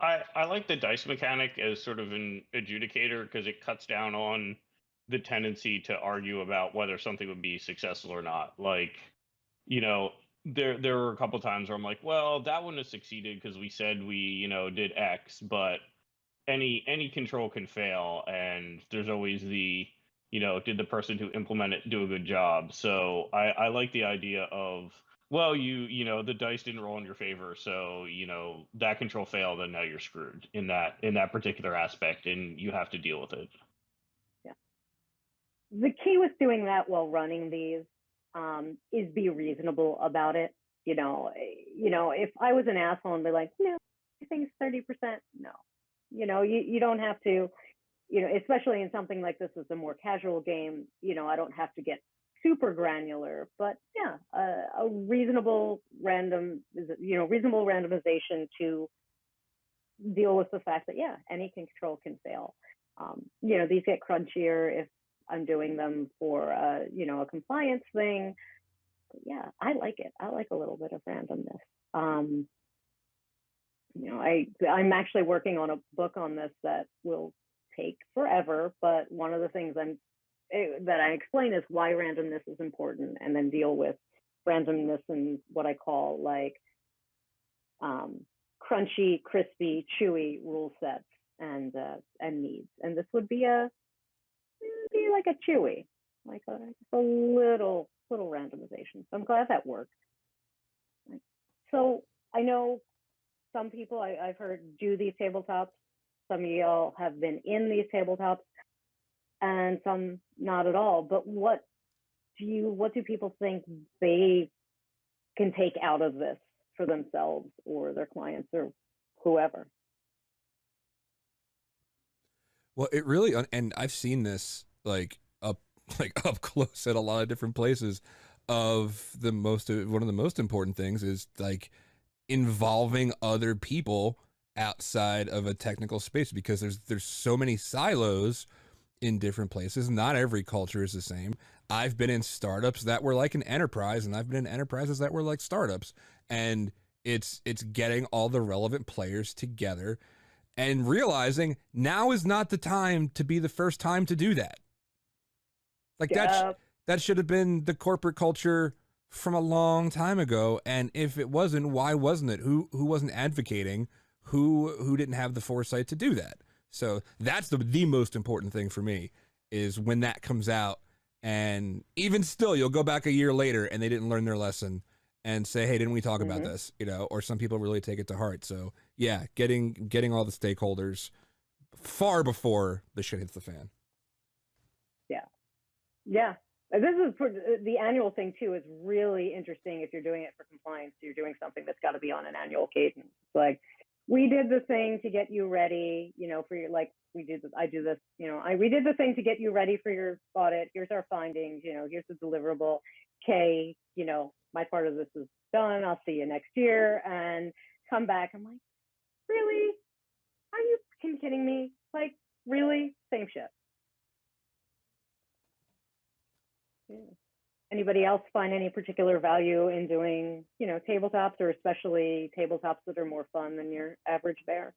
I like the dice mechanic as sort of an adjudicator, because it cuts down on the tendency to argue about whether something would be successful or not. Like, you know, there were a couple times where I'm like, well, that wouldn't have succeeded because we said we, you know, did X, but any control can fail, and there's always the, you know, did the person who implement it do a good job? So I like the idea of, well, you know, the dice didn't roll in your favor, so, you know, that control failed, and now you're screwed in that particular aspect, and you have to deal with it. Yeah. The key with doing that while running these is be reasonable about it. You know, if I was an asshole and be like, no, I think it's 30%, no. You know, you don't have to, you know, especially in something like this, is a more casual game, you know, I don't have to get super granular, but yeah, a reasonable reasonable randomization to deal with the fact that, yeah, any control can fail. You know, these get crunchier if I'm doing them for, you know, a compliance thing. But yeah, I like it. I like a little bit of randomness. You know, I'm actually working on a book on this that will take forever, but one of the things that I explain is why randomness is important, and then deal with randomness and what I call like crunchy, crispy, chewy rule sets and needs. And this would be like a chewy, like a little randomization. So I'm glad that worked. So I know some people I've heard do these tabletops. Some of y'all have been in these tabletops, and some not at all. But what do people think they can take out of this for themselves or their clients or whoever? Well, it really, and I've seen this like up close at a lot of different places. One of the most important things is like involving other people outside of a technical space, because there's so many silos in different places. Not every culture is the same. I've been in startups that were like an enterprise, and I've been in enterprises that were like startups, and it's getting all the relevant players together and realizing now is not the time to be the first time to do that. Like that should have been the corporate culture from a long time ago. And if it wasn't, why wasn't it? Who wasn't advocating? Who didn't have the foresight to do that? So that's the most important thing for me, is when that comes out, and even still, you'll go back a year later and they didn't learn their lesson and say, hey, didn't we talk about this? You know, or some people really take it to heart. So yeah, getting all the stakeholders far before the shit hits the fan. Yeah. This is the annual thing too, is really interesting. If you're doing it for compliance, you're doing something that's got to be on an annual cadence. Like, we did the thing to get you ready, you know, for your, like, we did this, I do this, you know, we did the thing to get you ready for your audit. Here's our findings, you know, here's the deliverable. Okay, you know, my part of this is done. I'll see you next year, and come back. I'm like, really? Are you kidding me? Like, really? Same shit. Yeah. Anybody else find any particular value in doing, you know, tabletops, or especially tabletops that are more fun than your average bear?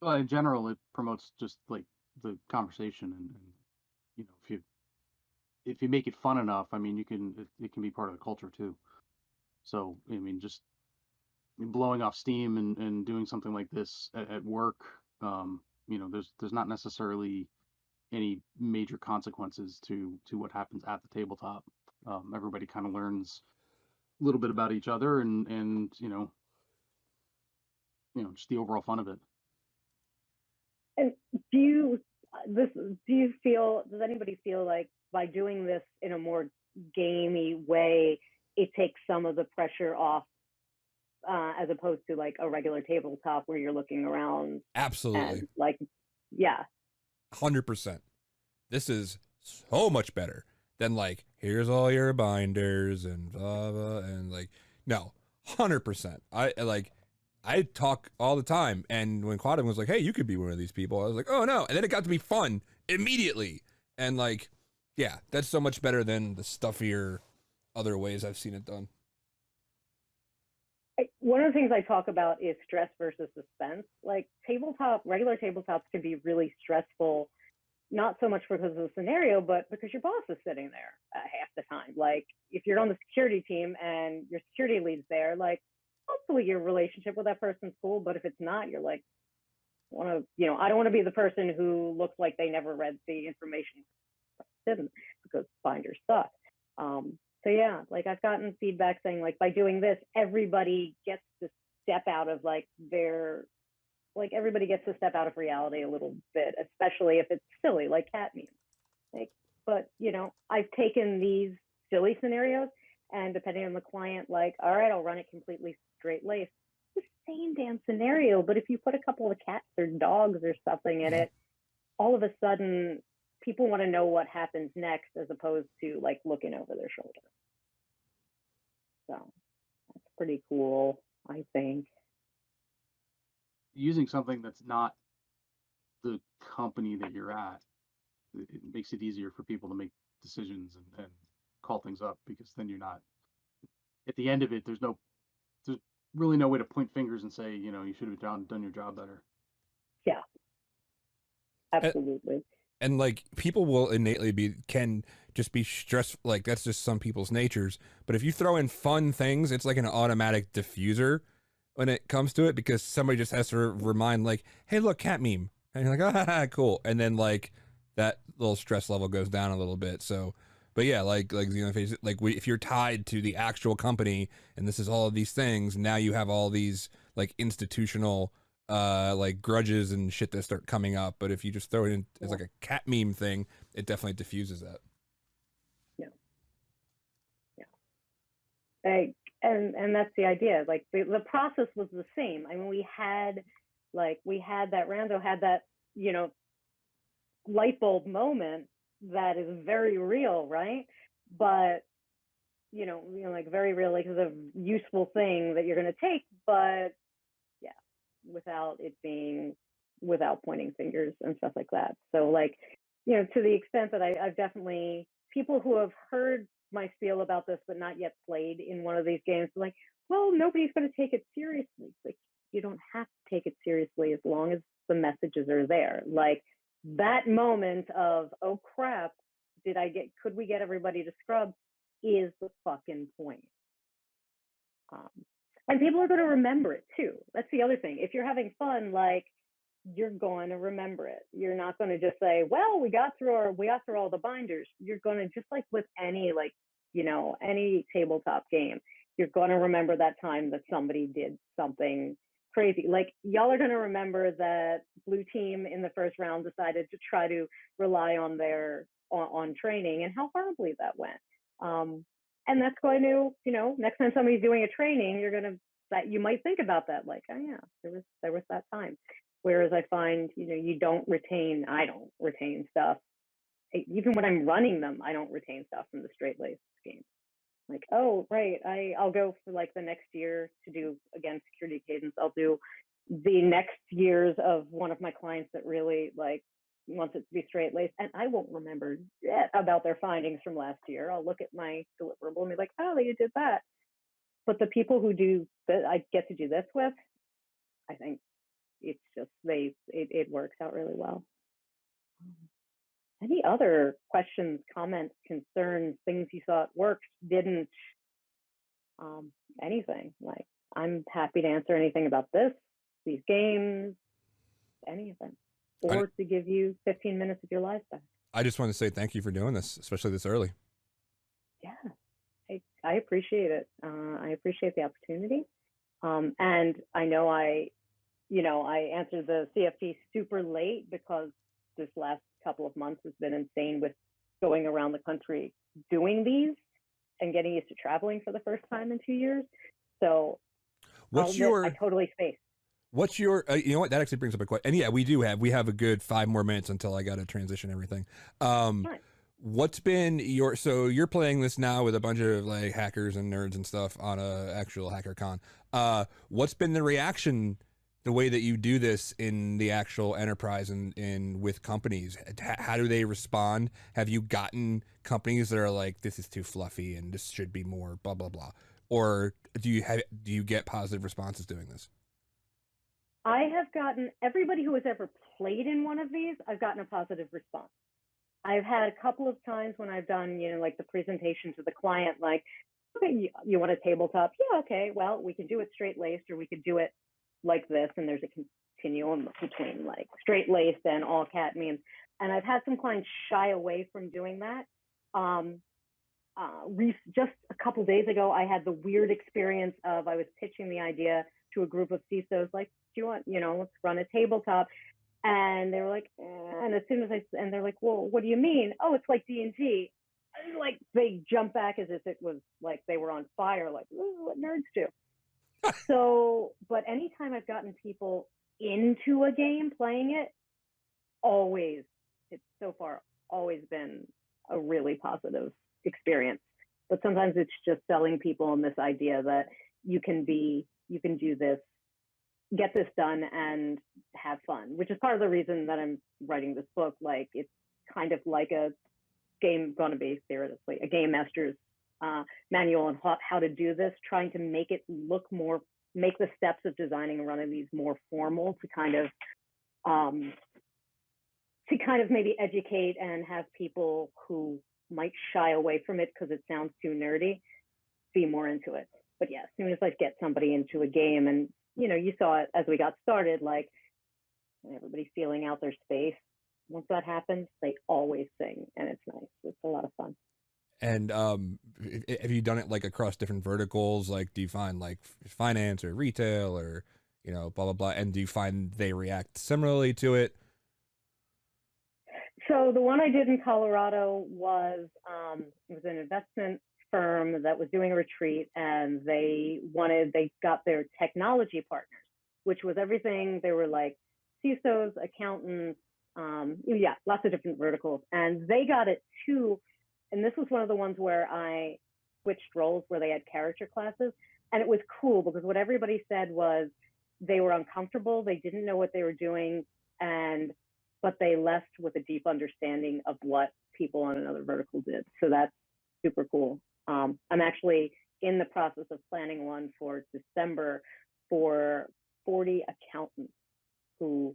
Well, in general, it promotes just like the conversation, and you know, if you make it fun enough, I mean, it can be part of the culture too. So I mean, just blowing off steam and doing something like this at work, you know, there's not necessarily any major consequences to what happens at the tabletop. Everybody kind of learns a little bit about each other, and you know, just the overall fun of it. And does anybody feel like by doing this in a more gamey way, it takes some of the pressure off, as opposed to like a regular tabletop where you're looking around? Absolutely. And like, yeah. 100%. This is so much better than like, here's all your binders and blah, blah, and like, no, 100%. I talk all the time, and when Quadim was like, hey, you could be one of these people, I was like, oh no, and then it got to be fun immediately, and like, yeah, that's so much better than the stuffier other ways I've seen it done. One of the things I talk about is stress versus suspense. Like, regular tabletops can be really stressful, not so much because of the scenario, but because your boss is sitting there half the time. Like, if you're on the security team and your security lead's there, like, hopefully your relationship with that person's cool, but if it's not, you're like, I don't want to be the person who looks like they never read the information because binders suck. So yeah, like, I've gotten feedback saying, like, by doing this, everybody gets to step out of everybody gets to step out of reality a little bit, especially if it's silly, like cat memes. Like, but you know, I've taken these silly scenarios, and depending on the client, like, all right, I'll run it completely straight laced. The same damn scenario, but if you put a couple of cats or dogs or something in it, all of a sudden people want to know what happens next, as opposed to like looking over their shoulder. So that's pretty cool, I think. Using something that's not the company that you're at, it makes it easier for people to make decisions and call things up, because then you're not, at the end of it, there's really no way to point fingers and say, you know, you should have done your job better. Yeah, absolutely. And like, people will innately can just be stressed. Like, that's just some people's natures. But if you throw in fun things, it's like an automatic diffuser when it comes to it, because somebody just has to remind, like, hey, look, cat meme. And you're like, ah, cool. And then like that little stress level goes down a little bit. So But yeah, like Xenophage, like if you're tied to the actual company and this is all of these things, now you have all these like institutional like grudges and shit that start coming up. But if you just throw it in as like a cat meme thing, it definitely diffuses that. And that's the idea. Like the process was the same. I mean, we had that Rando had that, you know, light bulb moment that is very real, right? But you know, like very real, like it's a useful thing that you're going to take, but yeah, without pointing fingers and stuff like that. So like, you know, to the extent that I've definitely, people who have heard my spiel about this but not yet played in one of these games, like, well, nobody's going to take it seriously. Like, you don't have to take it seriously as long as the messages are there. Like that moment of, oh crap, could we get everybody to scrub, is the fucking point. And people are going to remember it too. That's the other thing. If you're having fun, like, you're going to remember it. You're not going to just say, well, we got through all the binders. You're going to, just like with any, like, you know, any tabletop game, you're going to remember that time that somebody did something crazy. Like, y'all are going to remember that blue team in the first round decided to try to rely on their on training and how horribly that went. And that's going to, you know, next time somebody's doing a training, you might think about that, like, oh yeah, there was that time. Whereas I find, you know, I don't retain stuff. Even when I'm running them, I don't retain stuff from the straight laced games. Like, oh, right, I'll go for like the next year to do, again, security cadence. I'll do the next years of one of my clients that really like wants it to be straight laced, and I won't remember yet about their findings from last year. I'll look at my deliverable and be like, oh, you did that. But the people who do that, I get to do this with, I think it's just it works out really well. Any other questions, comments, concerns, things you thought worked, didn't, anything? Like, I'm happy to answer anything about these games, anything, or to give you 15 minutes of your life back. I just want to say thank you for doing this, especially this early. Yeah, I appreciate it. I appreciate the opportunity. And I know I answered the CFP super late because this last couple of months has been insane with going around the country doing these and getting used to traveling for the first time in 2 years. So I totally spaced. What's your, you know what, that actually brings up a question. And yeah, we have a good 5 more minutes until I got to transition everything. Nice. What's been so you're playing this now with a bunch of like hackers and nerds and stuff on a actual hacker con. What's been the reaction, the way that you do this in the actual enterprise and with companies? How do they respond? Have you gotten companies that are like, this is too fluffy and this should be more blah, blah, blah? Or do you get positive responses doing this? I have gotten, everybody who has ever played in one of these, I've gotten a positive response. I've had a couple of times when I've done, you know, like the presentation to the client, like, okay, you want a tabletop? Yeah, okay, well, we can do it straight laced, or we could do it like this, and there's a continuum between like straight laced and all cat memes. And I've had some clients shy away from doing that. Just a couple days ago, I had the weird experience of, I was pitching the idea to a group of CISOs, like, do you want, you know, let's run a tabletop. And they were like, and as soon as and they're like, well, what do you mean? Oh, it's like D&D. Like, they jump back as if it was like they were on fire, like, what nerds do. So, but anytime I've gotten people into a game playing it, it's so far always been a really positive experience. But sometimes it's just selling people on this idea that you can do this, get this done and have fun, which is part of the reason that I'm writing this book. Like, it's kind of like a game, going to be theoretically a game master's manual on how to do this, trying to make it look more, make the steps of designing one of these more formal, to kind of maybe educate and have people who might shy away from it because it sounds too nerdy be more into it. But yeah, as soon as I get somebody into a game, and you know, you saw it as we got started, like everybody feeling out their space. Once that happens, they always sing, and it's nice. It's a lot of fun. And have you done it like across different verticals? Like, do you find like finance or retail or, you know, blah, blah, blah. And do you find they react similarly to it? So the one I did in Colorado was, it was an investment firm that was doing a retreat, and they got their technology partners, which was everything. They were like CISOs, accountants, yeah, lots of different verticals. And they got it too. And this was one of the ones where I switched roles where they had character classes. And it was cool because what everybody said was they were uncomfortable. They didn't know what they were doing. But they left with a deep understanding of what people on another vertical did. So that's super cool. I'm actually in the process of planning one for December for 40 accountants who,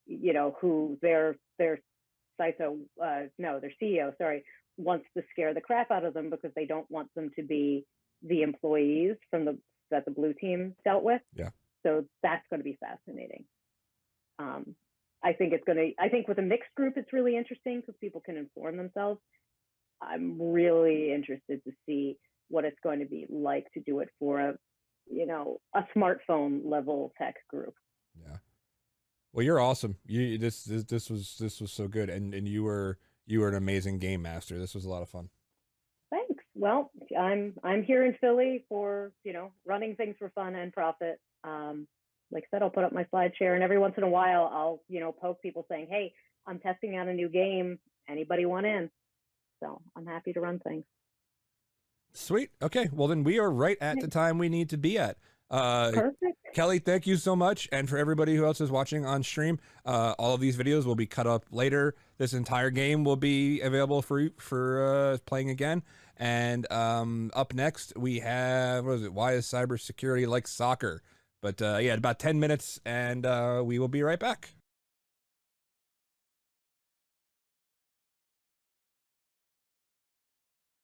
you know, who their CISO, their CEO, sorry, wants to scare the crap out of them because they don't want them to be the employees that the blue team dealt with. Yeah. So that's going to be fascinating. I think with a mixed group, it's really interesting because people can inform themselves. I'm really interested to see what it's going to be like to do it for a smartphone level tech group. Yeah. Well, you're awesome. This was so good. And you were an amazing game master. This was a lot of fun. Thanks. Well, I'm here in Philly for, running things for fun and profit. Like I said, I'll put up my slide share, and every once in a while I'll, poke people saying, hey, I'm testing out a new game. Anybody want in? So I'm happy to run things. Sweet. Okay. Well, then we are right at the time we need to be at. Perfect. Kelly, thank you so much. And for everybody who else is watching on stream, all of these videos will be cut up later. This entire game will be available for playing again. And up next, we have, why is cybersecurity like soccer? But yeah, about 10 minutes, and we will be right back.